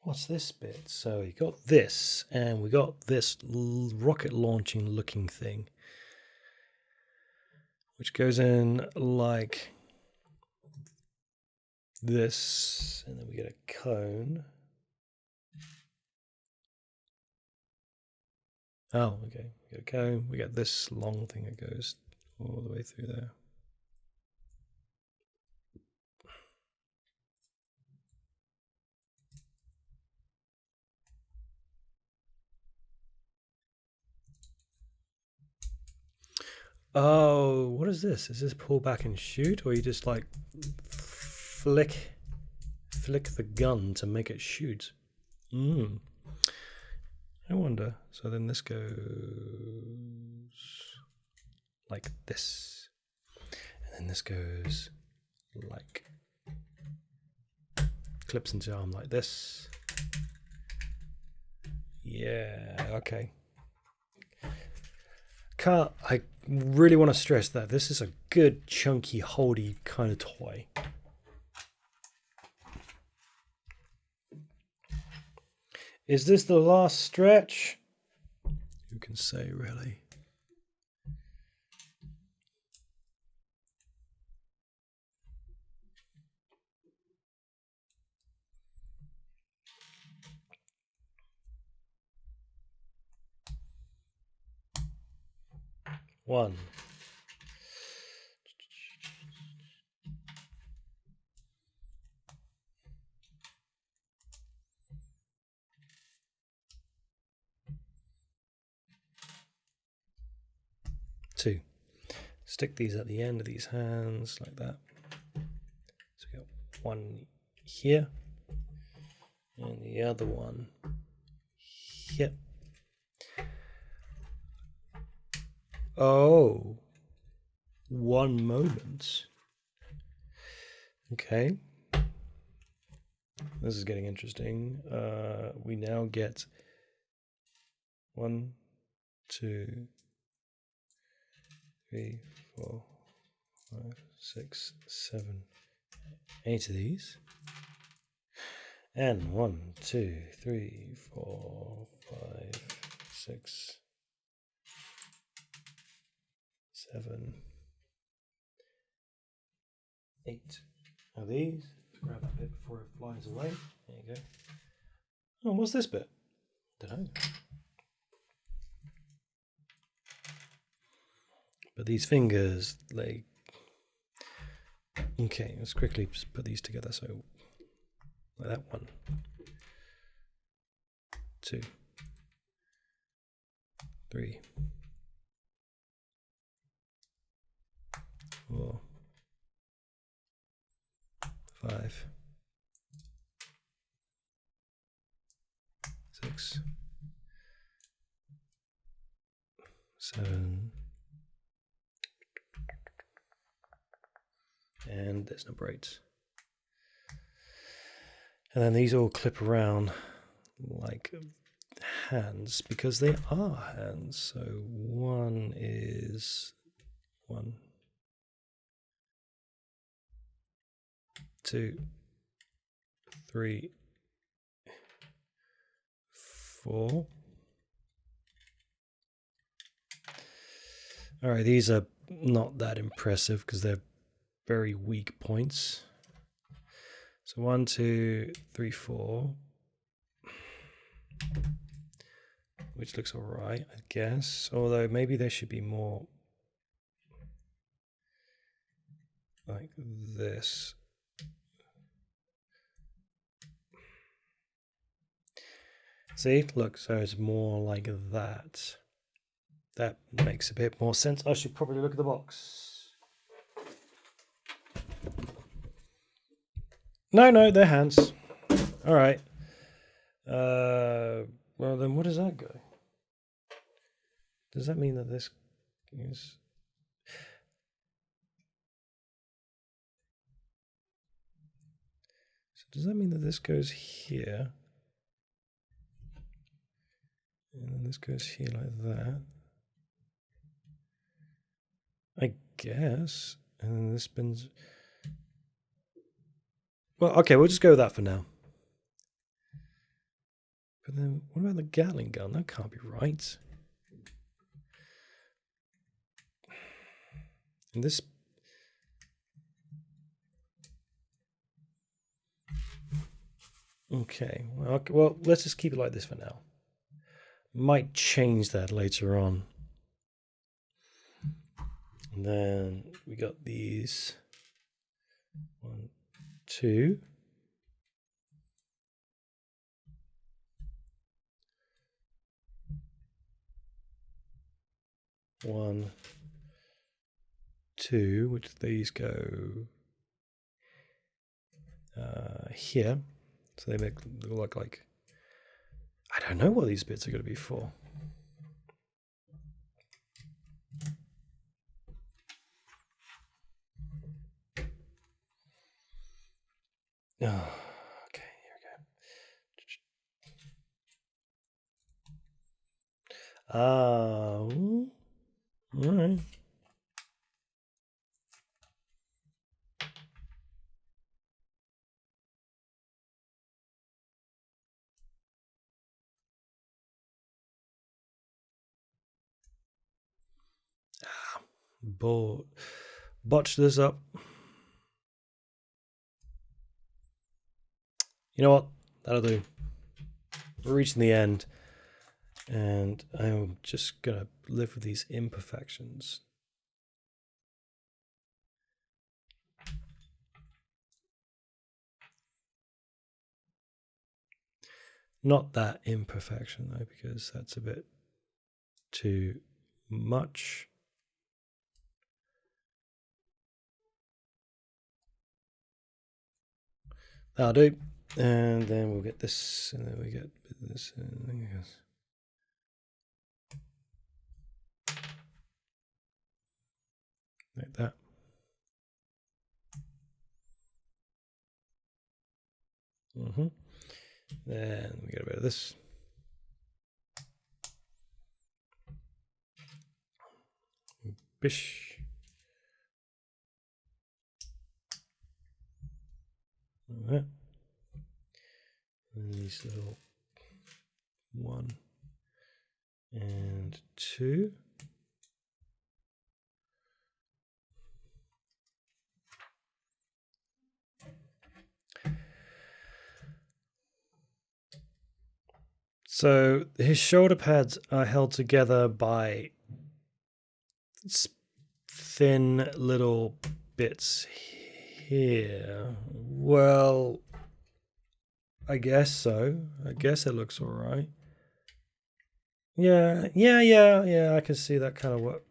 What's this bit? So you got this, and we got this rocket launching looking thing, which goes in like this, and then we get a cone. Oh, okay. We get a cone. We get this long thing that goes all the way through there. Oh, what is this? Is this pull back and shoot, or you just like flick the gun to make it shoot? I wonder. So then this goes like this, and then this goes like clips into arm like this. Yeah, okay. I really want to stress that this is a good chunky holdy kind of toy. Is this the last stretch? Who can say, really? One. Two. Stick these at the end of these hands like that. So we got one here and the other one here. Oh, one moment. Okay. This is getting interesting. We now get 1, 2, 3, 4, 5, 6, 7, 8 of these. And 1, 2, 3, 4, 5, 6, 7, 8 of these. Grab that bit before it flies away. There you go. Oh, what's this bit? Don't know. But these fingers, like... Okay, let's quickly just put these together. So, like that, 1, 2, 3, 4, 5, 6, 7, and there's number 8. And then these all clip around like hands because they are hands. So 1 is 1, 2, 3, 4. All right, these are not that impressive because they're very weak points. So 1, 2, 3, 4, which looks all right, I guess. Although maybe there should be more like this. See, look, so it's more like that. That makes a bit more sense. I should probably look at the box. No, they're hands. All right. Well, then what does that go? Does that mean that this is... So does that mean that this goes here? And then this goes here like that? I guess. And then this spins... Well, okay, we'll just go with that for now. But then, what about the Gatling gun? That can't be right. And this... Okay, well, let's just keep it like this for now. Might change that later on. And then we got these 1, 2. One, 2, which these go here. So they look like, I don't know what these bits are going to be for. Oh, okay, here we go. All right. Botch this up. You know what? That'll do. We're reaching the end. And I'm just going to live with these imperfections. Not that imperfection, though, because that's a bit too much. That'll do. And then we'll get this, and then we get this, and then like that. Then we get a bit of this. Bish. Like that. And these little 1 and 2. So his shoulder pads are held together by thin little bits here. Well, I guess so. I guess it looks all right. Yeah. I can see that kind of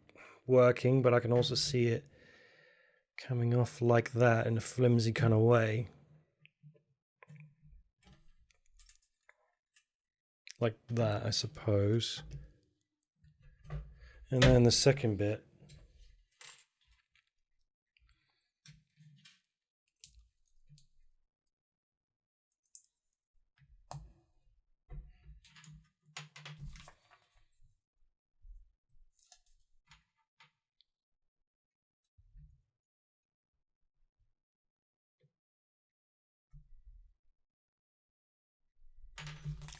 working, but I can also see it coming off like that in a flimsy kind of way. Like that, I suppose. And then the second bit.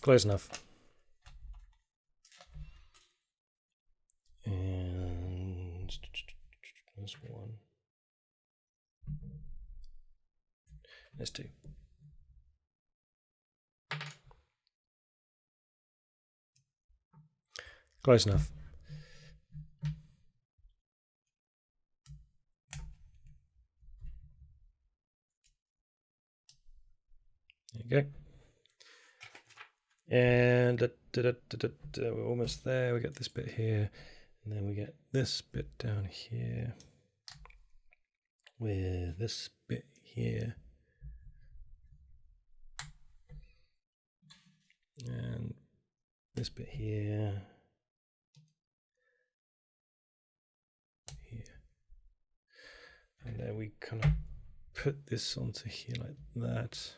Close enough. And there's 1. There's 2. Close enough. There you go. And we're almost there. We get this bit here, and then we get this bit down here with this bit here, and this bit here, and then we kind of put this onto here like that.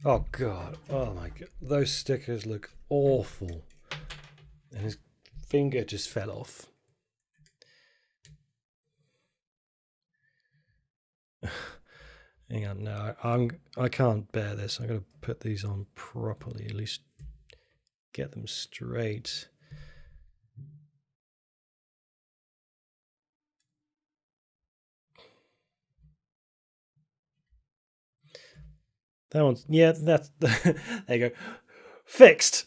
Oh god, oh my god, those stickers look awful. And his finger just fell off. Hang on, no, I can't bear this. I'm gonna put these on properly, at least get them straight. That one's, yeah, that's there you go, fixed.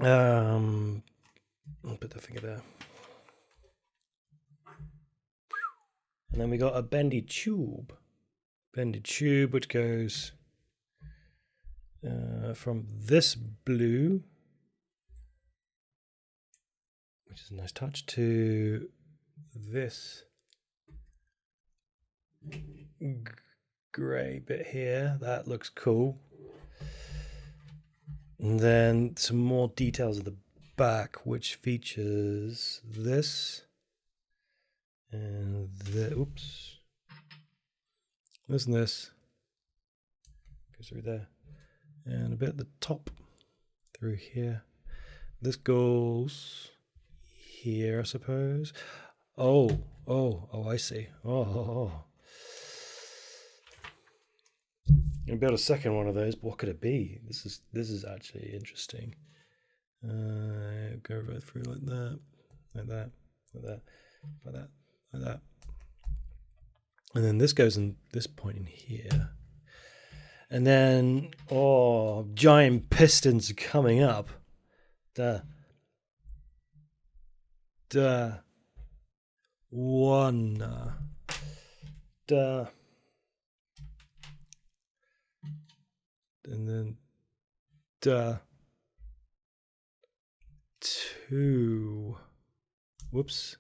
I'll put the finger there, and then we got a bendy tube which goes from this blue, which is a nice touch, to this grey bit here. That looks cool. And then some more details of the back, which features this and oops, this and this goes through there, and a bit at the top through here. This goes here, I suppose. Oh, I see. Oh. I'm gonna build a second one of those, but what could it be? This is actually interesting. Go right through like that, like that, like that, like that, like that. And then this goes in this point in here. And then, oh, giant pistons coming up. Duh. One. Duh. And then, two. Whoops.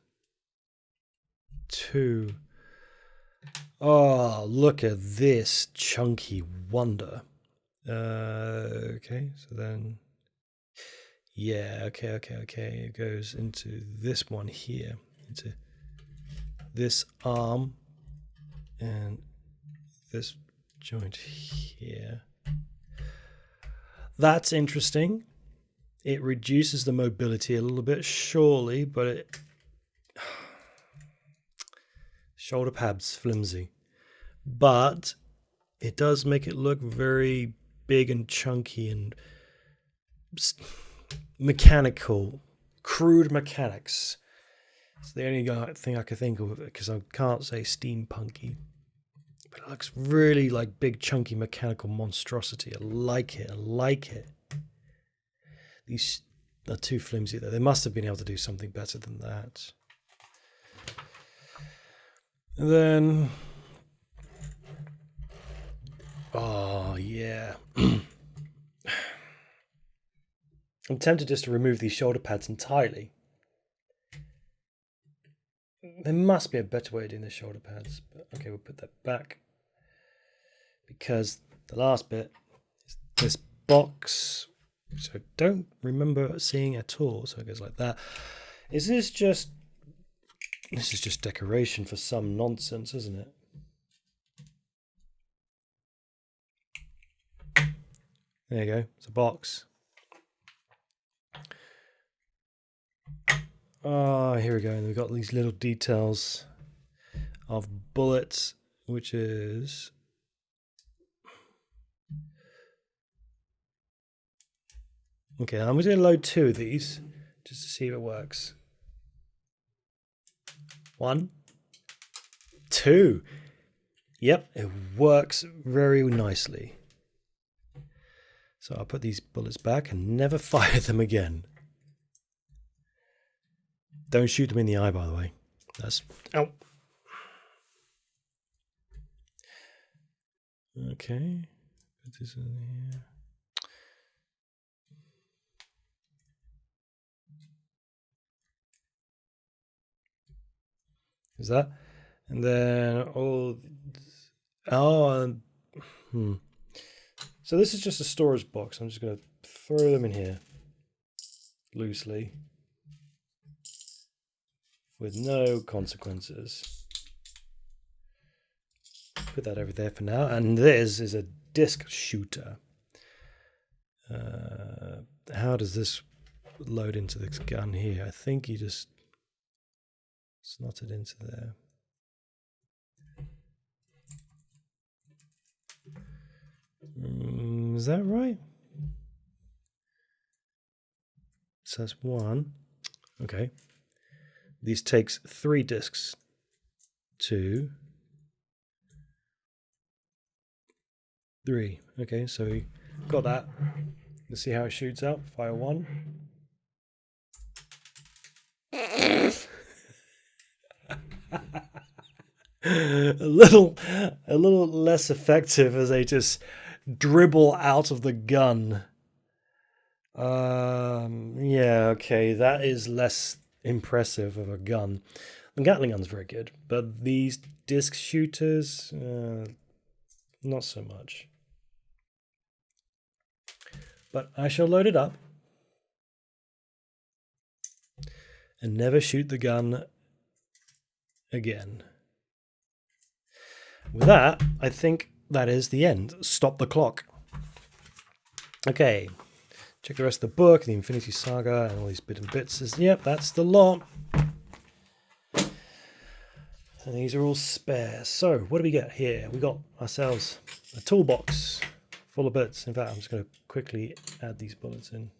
Two. Oh, look at this chunky wonder. Okay, so then, Yeah, okay. It goes into this one here, into this arm and this joint here. That's interesting. It reduces the mobility a little bit, surely, but it... shoulder pads, flimsy. But it does make it look very big and chunky and mechanical, crude mechanics. It's the only thing I could think of because I can't say steampunky. But it looks really like big, chunky, mechanical monstrosity. I like it. These are too flimsy though. They must have been able to do something better than that. And then... oh, yeah. I'm tempted just to remove these shoulder pads entirely. There must be a better way of doing the shoulder pads. But okay, we'll put that back. Because the last bit is this box, which I don't remember seeing at all. So it goes like that. This is just decoration for some nonsense, isn't it? There you go. It's a box. Oh, here we go. And we've got these little details of bullets, which is... okay, I'm going to load 2 of these just to see if it works. 1, 2. Yep, it works very nicely. So I'll put these bullets back and never fire them again. Don't shoot them in the eye, by the way. That's... ow. Okay. Put this in here. Is that? And then all... oh, so this is just a storage box. I'm just going to throw them in here loosely with no consequences. Put that over there for now. And this is a disc shooter. How does this load into this gun here? I think you just slot it into there. Is that right? So that's 1. Okay. These takes 3 discs. 2, 3. Okay, so we got that. Let's see how it shoots out. Fire 1. a little less effective as they just dribble out of the gun. Yeah, okay, that is less impressive of a gun. The Gatling gun's very good, but these disc shooters, not so much. But I shall load it up and never shoot the gun again. With that, I think that is the end. Stop the clock. Okay. Check the rest of the book, the Infinity Saga, and all these bits and bits. Yep, that's the lot. And these are all spares. So, what do we get here? We got ourselves a toolbox full of bits. In fact, I'm just going to quickly add these bullets in.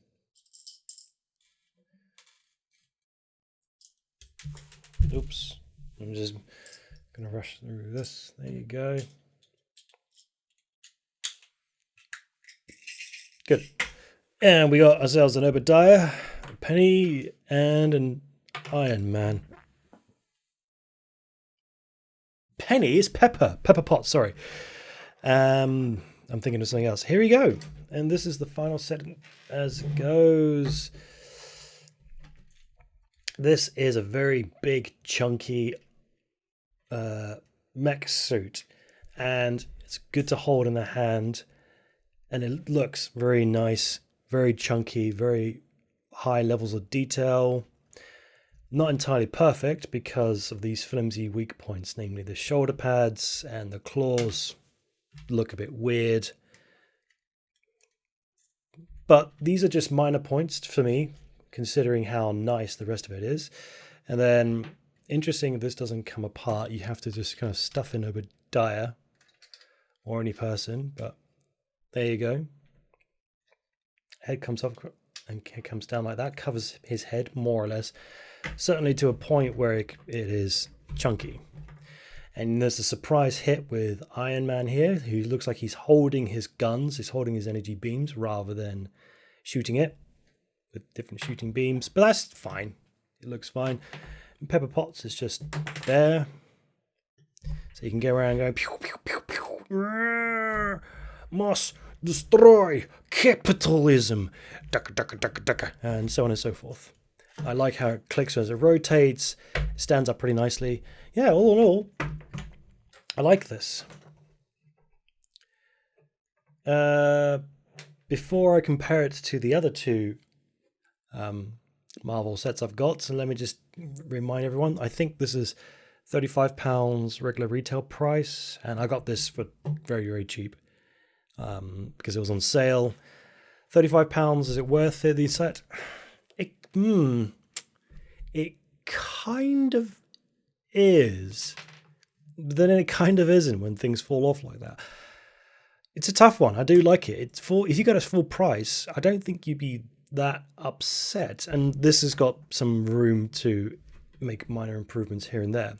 Oops. I'm just going to rush through this. There you go. Good. And we got ourselves an Obidiah, a Penny, and an Iron Man. Penny is Pepper. Pepper Pot, sorry. I'm thinking of something else. Here we go. And this is the final set as it goes. This is a very big, chunky mech suit. And it's good to hold in the hand. And it looks very nice, very chunky, very high levels of detail. Not entirely perfect because of these flimsy weak points, namely the shoulder pads and the claws look a bit weird. But these are just minor points for me, considering how nice the rest of it is. And then, interesting, if this doesn't come apart, you have to just kind of stuff in Obidiah or any person, but there you go. Head comes up and it comes down like that, covers his head more or less, certainly to a point where it is chunky. And there's a surprise hit with Iron Man here, who looks like he's holding his guns, he's holding his energy beams rather than shooting it with different shooting beams, but that's fine. It looks fine. And Pepper Potts is just there, so you can go around going pew pew pew pew, must destroy capitalism, ducka ducka ducka ducka, and so on and so forth. I like how it clicks as it rotates. It stands up pretty nicely. Yeah, all in all, I like this. Before I compare it to the other two Marvel sets I've got, so let me just remind everyone, I think this is £35 regular retail price, and I got this for very, very cheap because it was on sale. £35, is it worth it, the set? It kind of is, but then it kind of isn't when things fall off like that. It's a tough one. I do like it. It's full. If you got a full price, I don't think you'd be that upset. And this has got some room to make minor improvements here and there.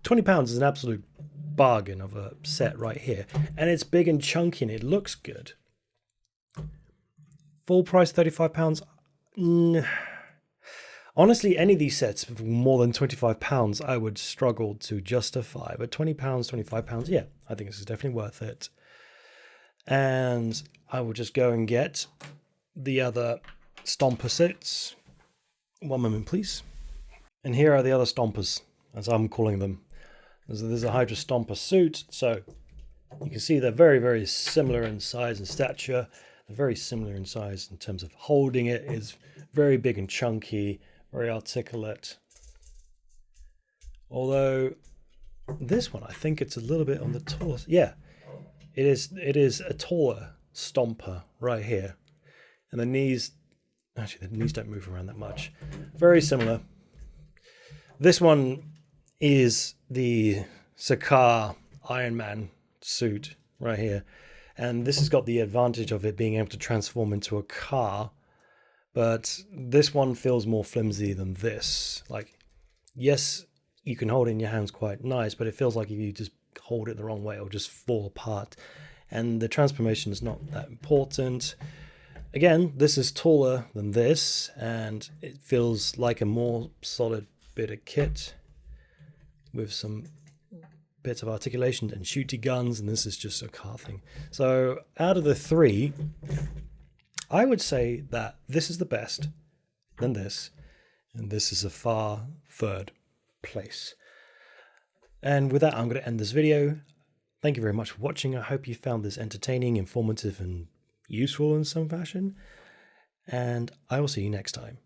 £20 is an absolute bargain of a set right here, and it's big and chunky and it looks good. Full price £35. Honestly, any of these sets for more than £25 I would struggle to justify, but £20, £25, yeah, I think this is definitely worth it. And I will just go and get the other Stomper sets. One moment, please. And here are the other Stompers, as I'm calling them. There's a Hydra Stomper suit, so you can see they're very, very similar in size and stature. They're very similar in size in terms of holding it. It's very big and chunky, very articulate. Although this one, I think it's a little bit on the taller. Yeah, it is a taller Stomper right here. And the knees, actually the knees don't move around that much. Very similar. This one is the Sakaarian Iron Man suit right here. And this has got the advantage of it being able to transform into a car. But this one feels more flimsy than this. Like, yes, you can hold it in your hands quite nice, but it feels like if you just hold it the wrong way, it'll just fall apart. And the transformation is not that important. Again, this is taller than this, and it feels like a more solid bit of kit with some bits of articulation and shooty guns, and this is just a car thing. So out of the three, I would say that this is the best, then this, and this is a far third place. And with that, I'm going to end this video. Thank you very much for watching. I hope you found this entertaining, informative, and useful in some fashion. And I will see you next time.